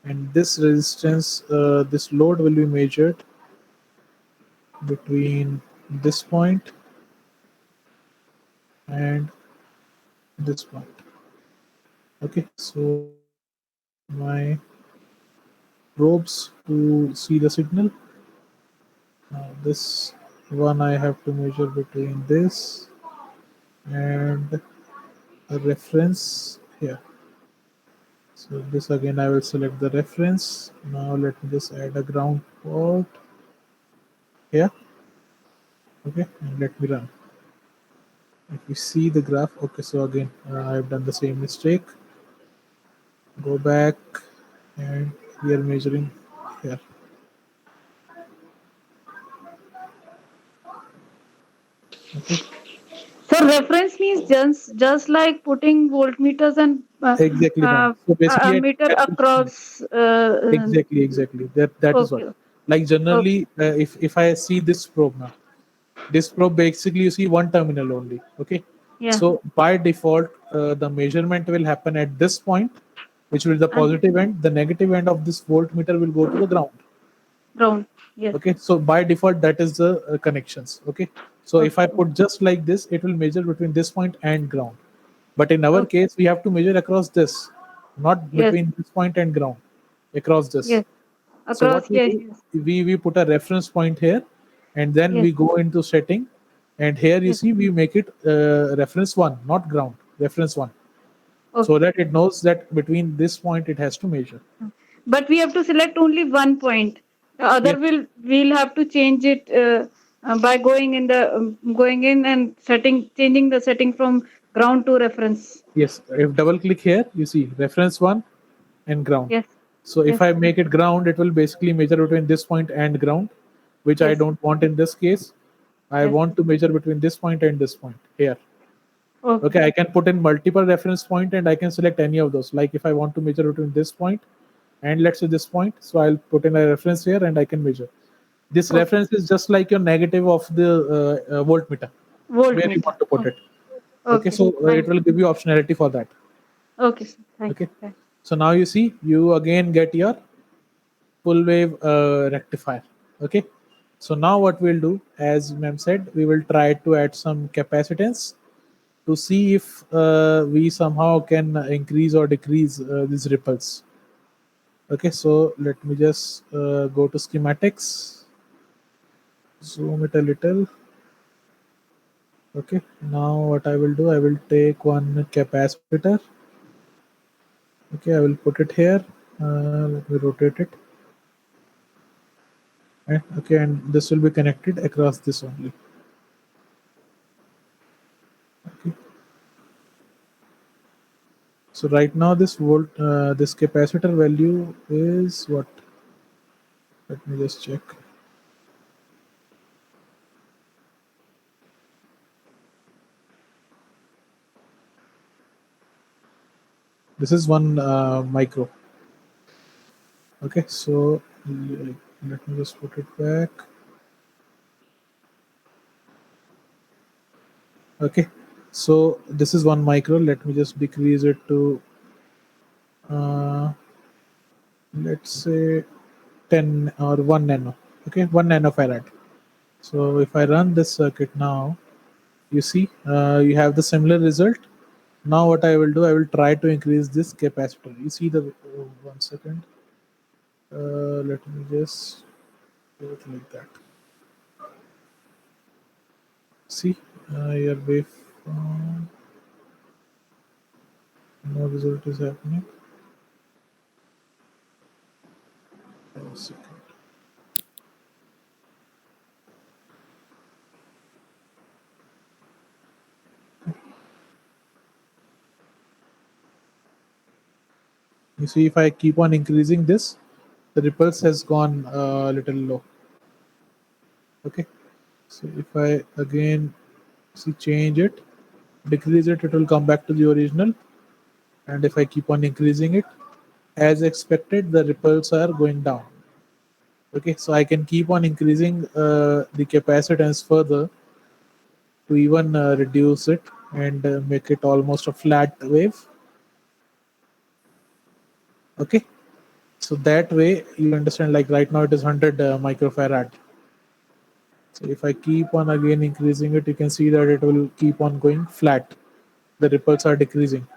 and this resistance, this load will be measured between this point and this point. Okay, so my probes to see the signal. This one I have to measure between this and a reference here. So this again I will select the reference. Now let me just add a ground port here. Okay, and let me run. If you see the graph, okay, so again I've done the same mistake. Go back, and we are measuring here. Okay. So reference means just like putting voltmeters and Exactly, ma'am. So basically, meter across. exactly. That is what. Okay. Like generally, if I see this probe now, this probe basically you see one terminal only. Okay. Yeah. So by default, the measurement will happen at this point, which will be the positive end. The negative end of this voltmeter will go to the ground. Ground. Yes. Okay, so by default that is the connections. Okay, so if I put just like this, it will measure between this point and ground, but in our case we have to measure across this, not between this point and ground, across this. Yes. So Across. what we do, we put a reference point here, and then we go into setting, and here you see we make it reference 1, not ground. reference 1, Okay. so that it knows that between this point it has to measure. But we have to select only one point. The other we'll have to change it by going in and changing the setting from ground to reference. Yes, if double click here, you see reference 1 and ground. Yes. So if Yes. I make it ground, it will basically measure between this point and ground, which I Yes. don't want in this case. I Yes. want to measure between this point and this point here. Okay. Okay, I can put in multiple reference point and I can select any of those. Like if I want to measure between this point and let's say this point, so I'll put in a reference here and I can measure. This Okay. reference is just like your negative of the voltmeter, where you Voltmeter. want to put it. Okay, Okay. so it will give you optionality for that. Okay, sir. Thank Okay. you. So now you see, you again get your full wave rectifier. Okay. So now what we'll do, as ma'am said, we will try to add some capacitance to see if we somehow can increase or decrease these ripples. Okay, so let me just go to schematics, zoom it a little. Okay, now what I will do, I will take one capacitor. Okay, I will put it here. Let me rotate it. Okay, and this will be connected across this only. Okay. So right now this this capacitor value is what? Let me just check. This is 1 micro. Okay, so let me just put it back. Okay, so this is 1 micro. Let me just decrease it to let's say 10 or 1 nano. Okay, 1 nanofarad. So if I run this circuit now, you see you have the similar result. Now what I will do, I will try to increase this capacitor. You see the 1 second. Let me just do it like that. See, your waveform, no result is happening. 1 second. You see, if I keep on increasing this, the ripples has gone a little low. Okay, so if I again change it, decrease it, it will come back to the original. And if I keep on increasing it, as expected, the ripples are going down. Okay, so I can keep on increasing the capacitance further to even reduce it and make it almost a flat wave. Okay, so that way you understand, like right now it is 100 microfarad. So if I keep on again increasing it, you can see that it will keep on going flat. The ripples are decreasing.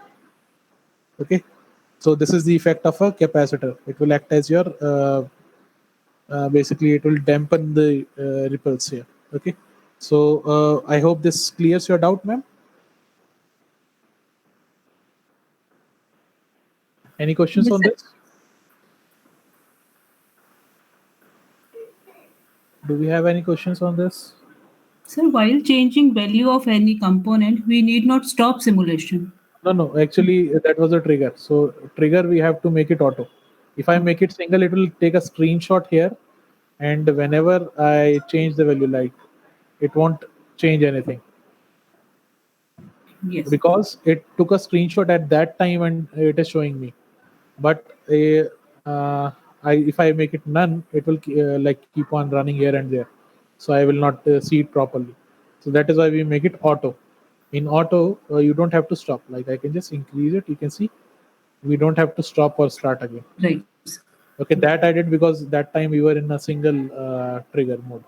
Okay, so this is the effect of a capacitor. It will act as your basically it will dampen the ripples here. Okay, so I hope this clears your doubt, ma'am. Any questions Yes, on sir. this? Do we have any questions on this? Sir, while changing value of any component, we need not stop simulation. No, actually that was a trigger. So trigger, we have to make it auto. If I make it single, it will take a screenshot here, and whenever I change the value, like it won't change anything Yes. because it took a screenshot at that time and it is showing me. But if I make it none, it will like keep on running here and there, so I will not see it properly. So that is why we make it auto. In auto, you don't have to stop. Like I can just increase it. You can see we don't have to stop or start again. Right. Okay, that I did because that time we were in a single trigger mode.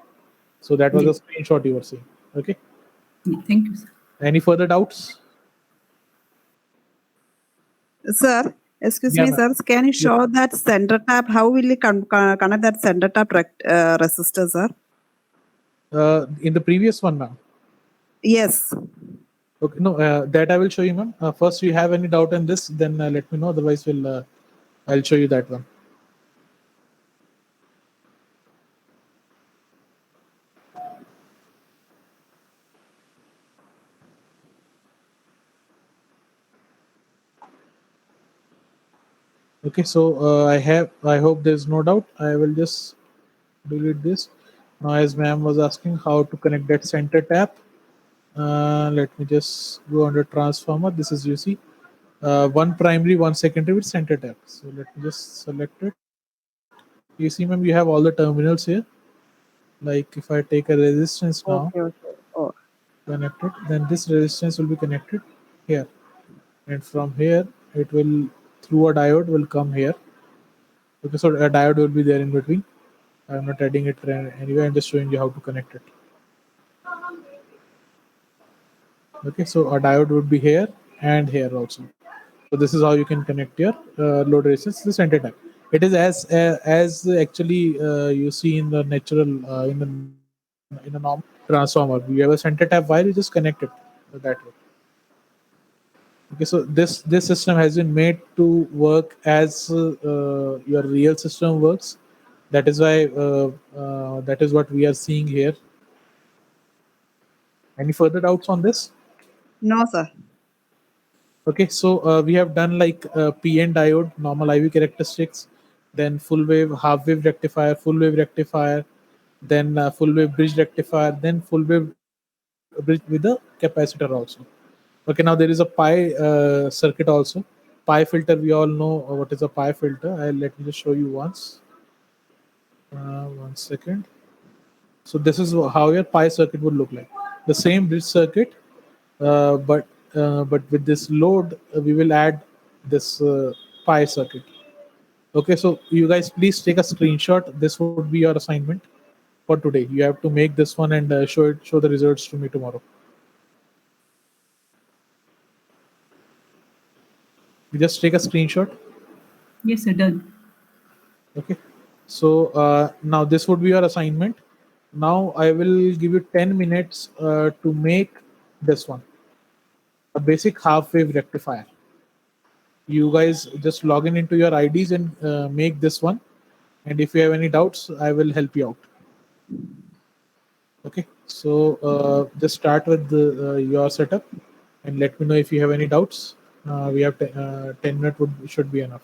So that was Yeah. a screenshot you were seeing. Okay. Yeah, thank you, sir. Any further doubts? Sir, excuse Yeah, me, ma'am. sir. Can you show that center tap? How will you connect that center tap resistor, sir? In the previous one, ma'am. Yes. Okay, no, that I will show you, ma'am. First, you have any doubt in this, then let me know. Otherwise, I'll show you that one. Okay, so I hope there's no doubt. I will just delete this. Now, as ma'am was asking how to connect that center tap, let me just go under transformer. This is, you see, one primary, one secondary with center tap. So let me just select it. You see, ma'am, you have all the terminals here. Like if I take a resistance now, Okay, okay. Oh, connected, then this resistance will be connected here, and from here it will, through a diode, will come here. Okay, so a diode will be there in between. I'm not adding it anyway. I'm just showing you how to connect it. Okay, so a diode would be here and here also. So this is how you can connect your load resistance to the center tap. It is as actually you see in the natural in a normal transformer. You have a center tap wire, you just connect it that way. Okay, so this system has been made to work as your real system works. That is why that is what we are seeing here. Any further doubts on this? no, sir. Okay, so we have done like PN diode, normal IV characteristics, then full wave, half wave rectifier, full wave rectifier, then full wave bridge rectifier, then full wave bridge with a capacitor also. Okay, now there is a pi circuit also. Pi filter, we all know what is a pi filter. Let me just show you once. 1 second. So this is how your pi circuit would look like. The same bridge circuit, but with this load, we will add this pi circuit. Okay, so you guys please take a screenshot. This would be your assignment for today. You have to make this one and show the results to me tomorrow. You just take a screenshot. Yes, sir. Done. Okay, so now this would be your assignment. Now I will give you 10 minutes to make this one, a basic half wave rectifier. You guys just log in into your IDs and make this one. And if you have any doubts, I will help you out. Okay, so just start with your setup and let me know if you have any doubts. We have 10 minutes should be enough.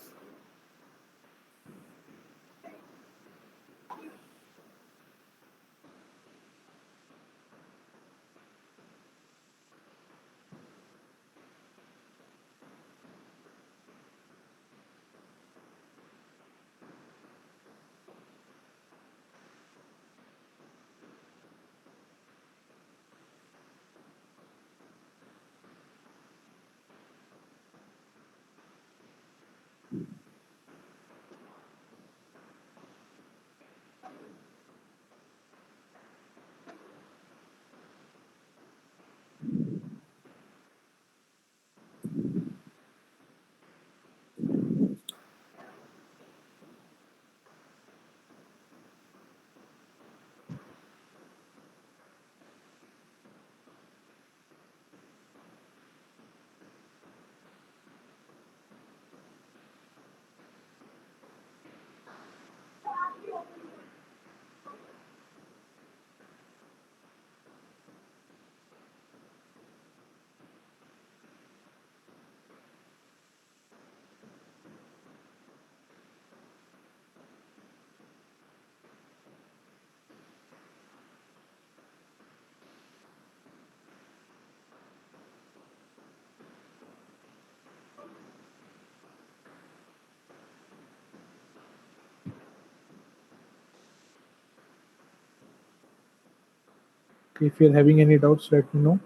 If you're having any doubts, let me know.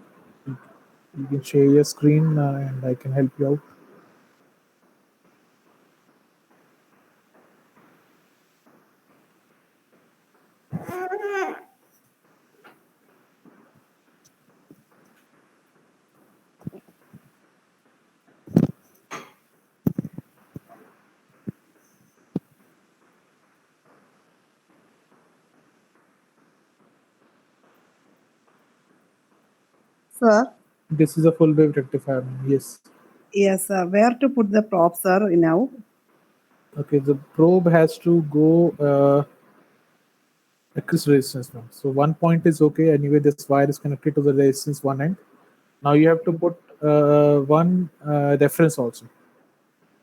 You can share your screen and I can help you out. Sir, This is a full wave rectifier. Yes. Yes, sir. Where to put the probe, sir, now? Okay, the probe has to go across resistance now. So one point is okay. Anyway, this wire is connected to the resistance one end. Now you have to put one reference also,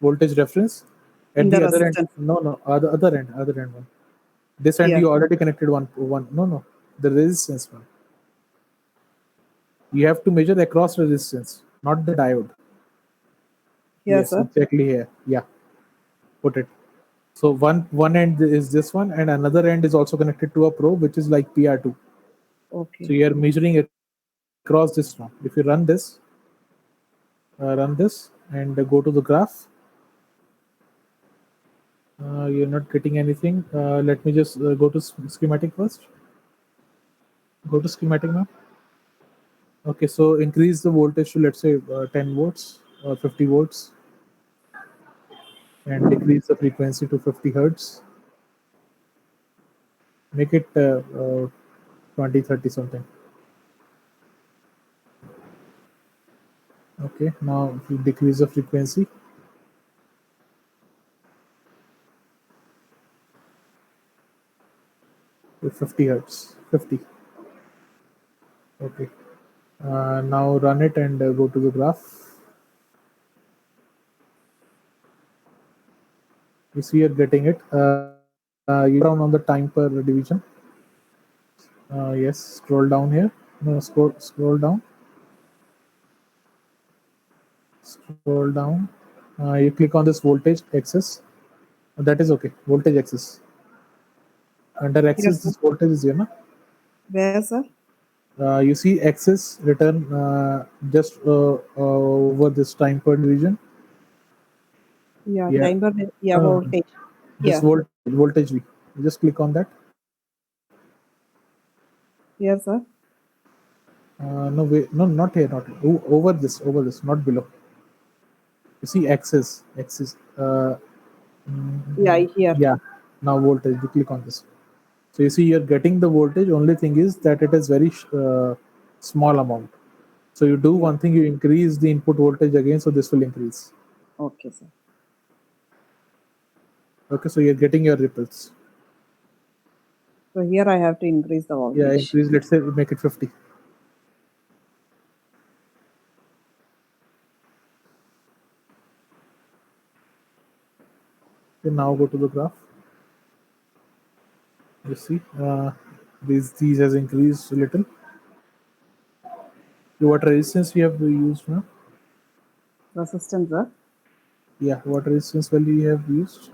voltage reference. At In the the other end, resistance. no, other end one. This end Yes. you already connected one. No, the resistance one. You have to measure across resistance, not the diode. Yes, Yes, sir. exactly here. Yeah, put it. So one end is this one, and another end is also connected to a probe, which is like PR2. So Okay. you are measuring across this one. If you run this, and go to the graph, you're not getting anything. Let me just go to schematic first. Go to schematic now. Okay, so increase the voltage to, let's say, 10 volts or 50 volts, and decrease the frequency to 50 hertz. Make it 20, 30 something. Okay, now if you decrease the frequency, to 50 hertz. 50. Okay. Now run it and go to the graph. You see you're getting it. You down on the time per division. Yes, scroll down here. No, scroll down. Scroll down. You click on this voltage axis. That is okay. Voltage axis. Under axis, Yes, sir. this voltage is here, na? Where, sir? You see axis written just over this time per division. Yeah, Yeah. timer. Yeah, Uh, voltage. this Yeah. voltage V. You just click on that. Yes, sir. No, wait, no, not here, not here. Over this, not below. You see axis. Yeah, here. Yeah. Now voltage. You click on this. So you see, you're getting the voltage. Only thing is that it is very small amount. So you do Yeah. one thing, you increase the input voltage again, so this will increase. Okay, sir. Okay, so you're getting your ripples. So here I have to increase the Yeah, voltage. increase. Let's say make it 50. Okay, now go to the graph. You see, these has increased a little. What resistance we have used now? Resistance, sir. Yeah, what resistance value you have used?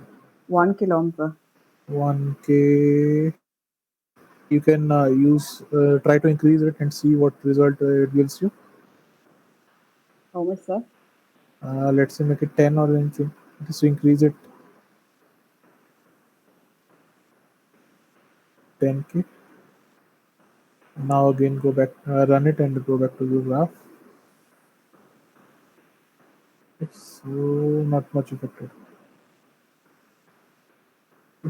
1 kilo ohm, sir. 1K. You can try to increase it and see what result it gives you. How much, sir? Let's say make it 10 or anything. Just increase it 10K. Now again go back, run it and go back to the graph. It's not much affected.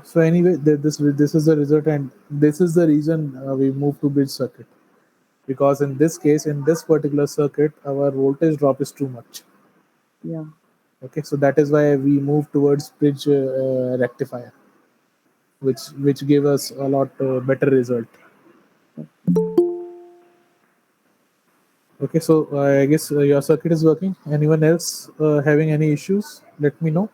So anyway, this is the result, and this is the reason we moved to bridge circuit, because in this case, in this particular circuit, our voltage drop is too much. Yeah. Okay, so that is why we moved towards bridge rectifier, which gave us a lot better result. Okay, so I guess your circuit is working. Anyone else having any issues? Let me know.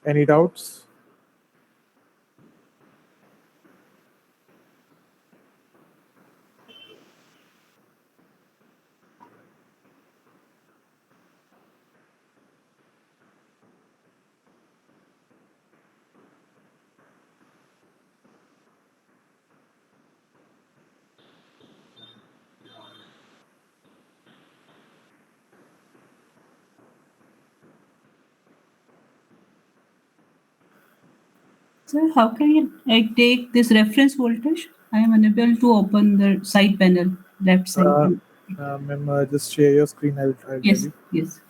Any doubts? Sir, how can I take this reference voltage? I am unable to open the side panel, left side. Ma'am, just share your screen. I'll tell Yes, you. yes.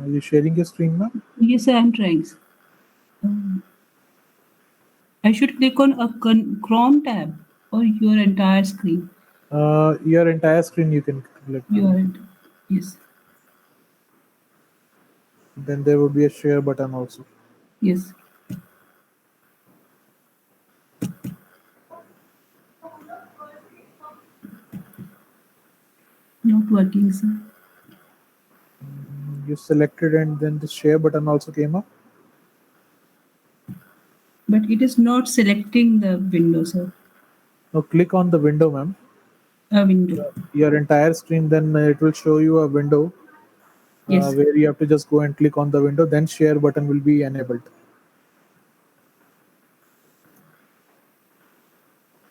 Are you sharing your screen, ma'am? Yes, I am trying. I should click on a Chrome tab or your entire screen. Your entire screen you can click. Yes, Then there would be a share button also. yes. Not working, sir. You selected and then the share button also came up. But it is not selecting the window, sir. Now click on the window, ma'am. A window. Your entire screen, then it will show you a window Yes. where you have to just go and click on the window. Then share button will be enabled.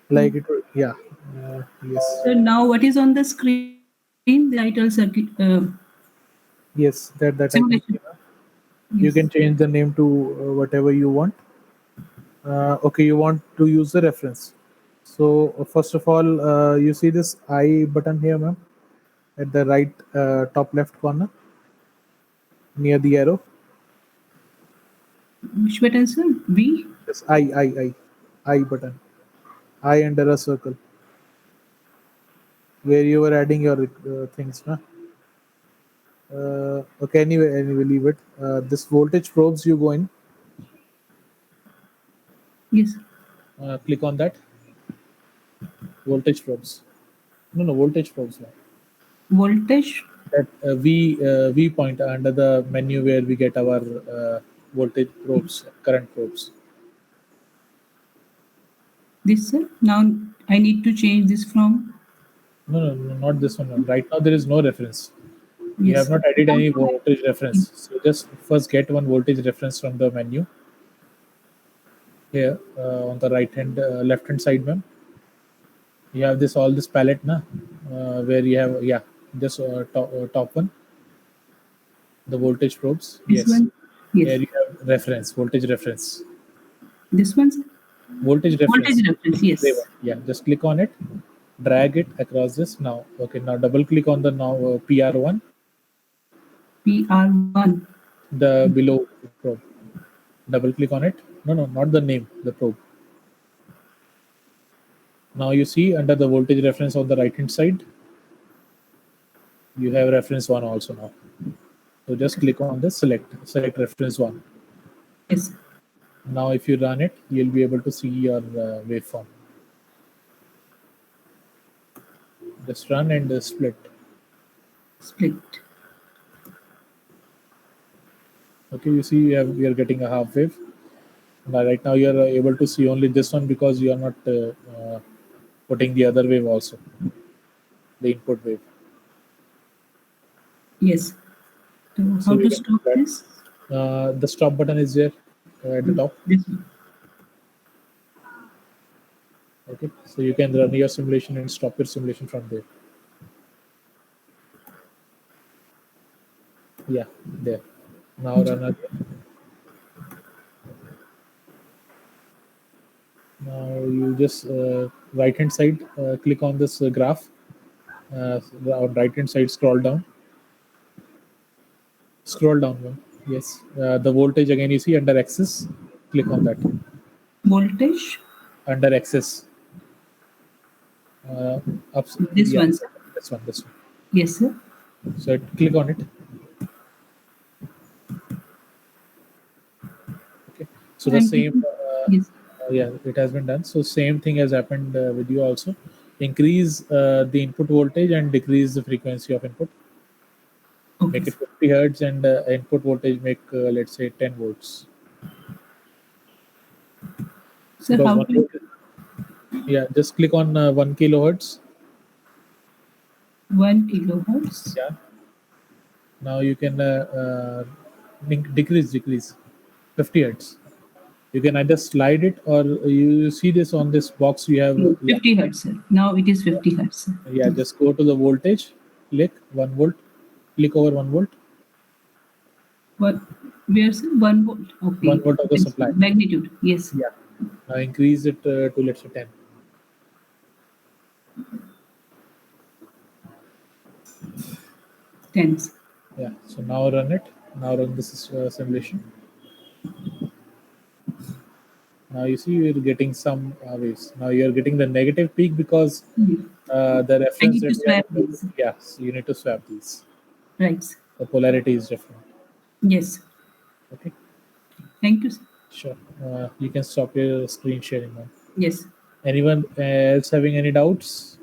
Like it, yeah, yes, So now what is on the screen? The title circuit yes. That I can simulation. see, ma'am. You Yes. can change the name to whatever you want. Okay, you want to use the reference. So first of all, you see this I button here, ma'am, at the right top left corner near the arrow. Which button, sir? V? Yes, I button. I under a circle where you were adding your things, na? Okay, anyway, leave it. This voltage probes you go in. Yes. Click on that. Voltage probes. No, voltage probes. No. Voltage? That V point under the menu where we get our voltage probes, current probes. This, sir? Now I need to change this from. No, not this one. Right now there is no reference. You Yes. have not added any voltage reference. So just first get one voltage reference from the menu. Here on the left hand side, ma'am. You have all this palette, na, where you have this top one, the voltage probes. This Yes. one? Yes. Here you have reference, voltage reference. This one, sir? Voltage reference. Voltage reference, yes. Yeah, just click on it, drag it across this now. Okay, now double click on the PR1. PR1. The below probe. Double click on it. No, not the name, the probe. Now you see under the voltage reference on the right hand side, you have reference 1 also now. So just click on this, select reference 1. Yes. Now if you run it, you'll be able to see your waveform. Just run and split. Split. Okay, you see we are getting a half wave. Now, right now you are able to see only this one because you are not putting the other wave also, the input wave. Yes. So how to stop this? The stop button is there at the top. This one. Okay, so you can run your simulation and stop your simulation from there. Yeah, there. Now run again. Now you just right hand side click on this graph. On right hand side, scroll down. Scroll down one. Yes. The voltage again you see under axis. Click on that. Voltage. Under axis. Up, This yeah, one, sir. this one. This one. Yes, sir. So click on it. Okay. So the And same. yes. Yeah, it has been done. So same thing has happened with you also. Increase the input voltage and decrease the frequency of input. Okay. Make it 50 hertz and input voltage make let's say 10 volts. So Because how one to volt, yeah, just click on 1 kilohertz. 1 kilohertz? Yeah. Now you can decrease 50 hertz. You can either slide it or you see this on this box you have. No, Yeah, 50 hertz, sir. Now it is 50 hertz, sir. yeah. Just go to the voltage. Click 1 volt. Click over 1 volt. What? Where's 1 volt? Okay. 1 volt of the supply. Magnitude. Yes. Yeah. Now increase it to let's say 10. 10. Yeah. So now run it. Now run this simulation. Now you see you're getting some waves. Now you're getting the negative peak because the I reference need to that we swap have. these. Yeah. So you need to swap these. Right. The polarity is different. Yes. Okay. Thank you, sir. Sure. You can stop your screen sharing now. Yes. Anyone else having any doubts?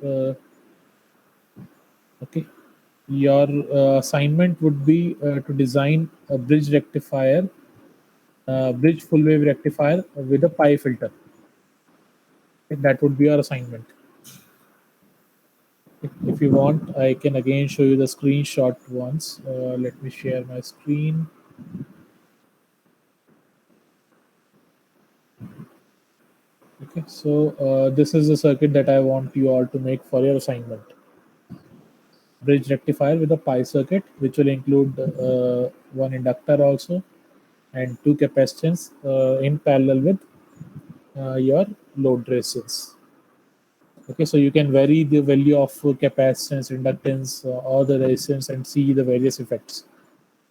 Okay. Your assignment would be to design a bridge rectifier, bridge full wave rectifier with a pi filter. Okay, that would be your assignment. If you want, I can again show you the screenshot once. Let me share my screen. Okay, so this is the circuit that I want you all to make for your assignment. Bridge rectifier with a pi circuit, which will include one inductor also and two capacitance in parallel with your load resistance. Okay, so you can vary the value of capacitance, inductance, or the resistance and see the various effects,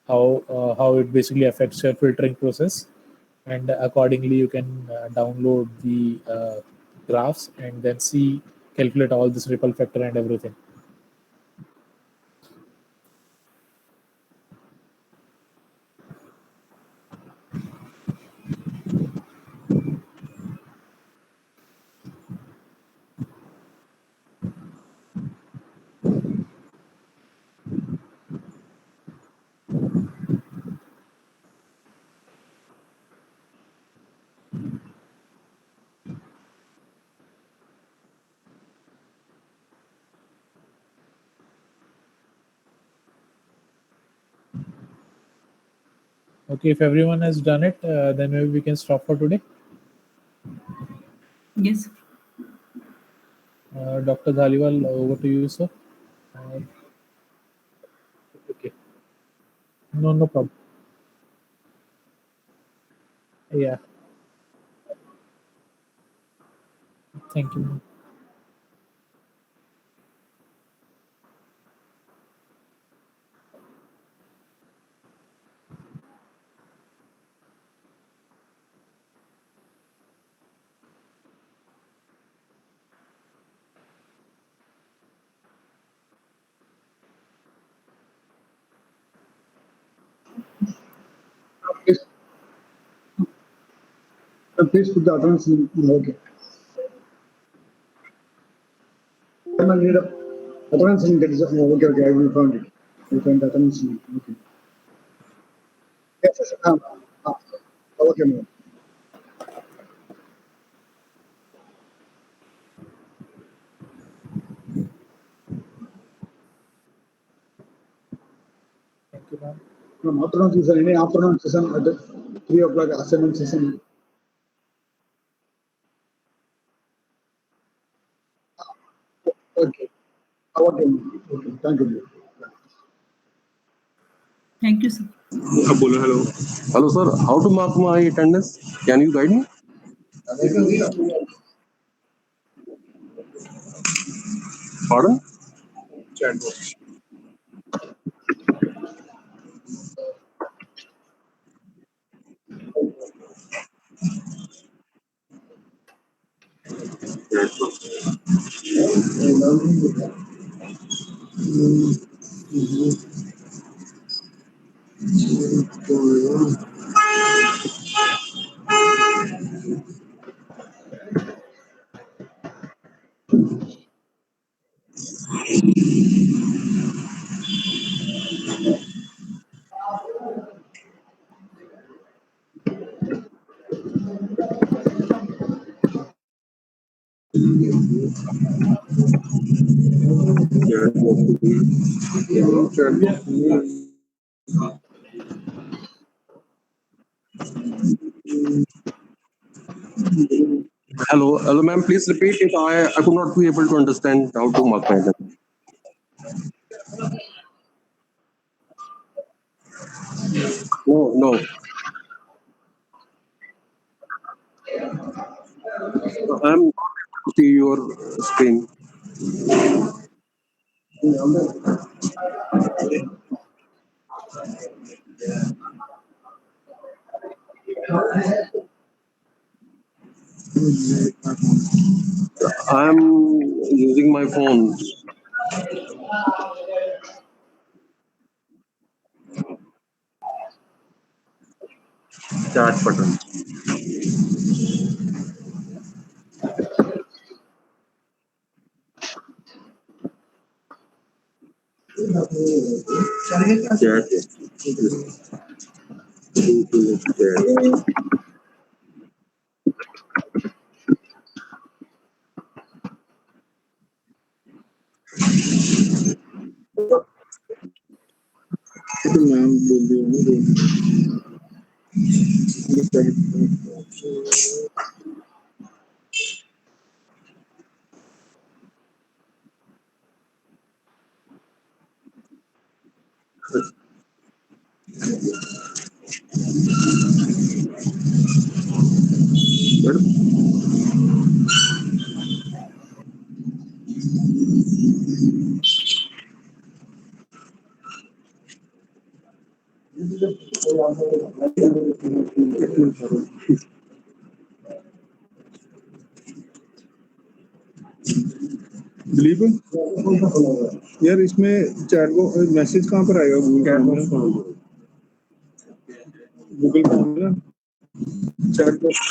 how it basically affects your filtering process, and accordingly you can download the graphs and then see calculate all this ripple factor and everything. Okay, if everyone has done it, then maybe we can stop for today. Yes. Dr. Dhaliwal, over to you, sir. Okay. No problem. Yeah. Thank you. Please, please put the attendance in. Okay. I need a attendance in that is okay. I will find it. I will find the attendance in. Okay. Yes. Okay, ma'am. Thank you, ma'am. Ma'am, afternoon session. Any afternoon session at 3 o'clock assignment session. Okay. Okay. Okay. Thank you. Thank you, sir. Apollo, hello. Hello, sir. How to mark my attendance? Can you guide me? Pardon? Chat box. Chat box. Hello, ma'am. Please repeat it. I could not be able to understand how to mark my attendance. No. I'm not able to see your screen. I'm using my phone. Chat button. Chat. Dilip यार इसमें chat को message कहाँ पर आएगा Google form ना chat box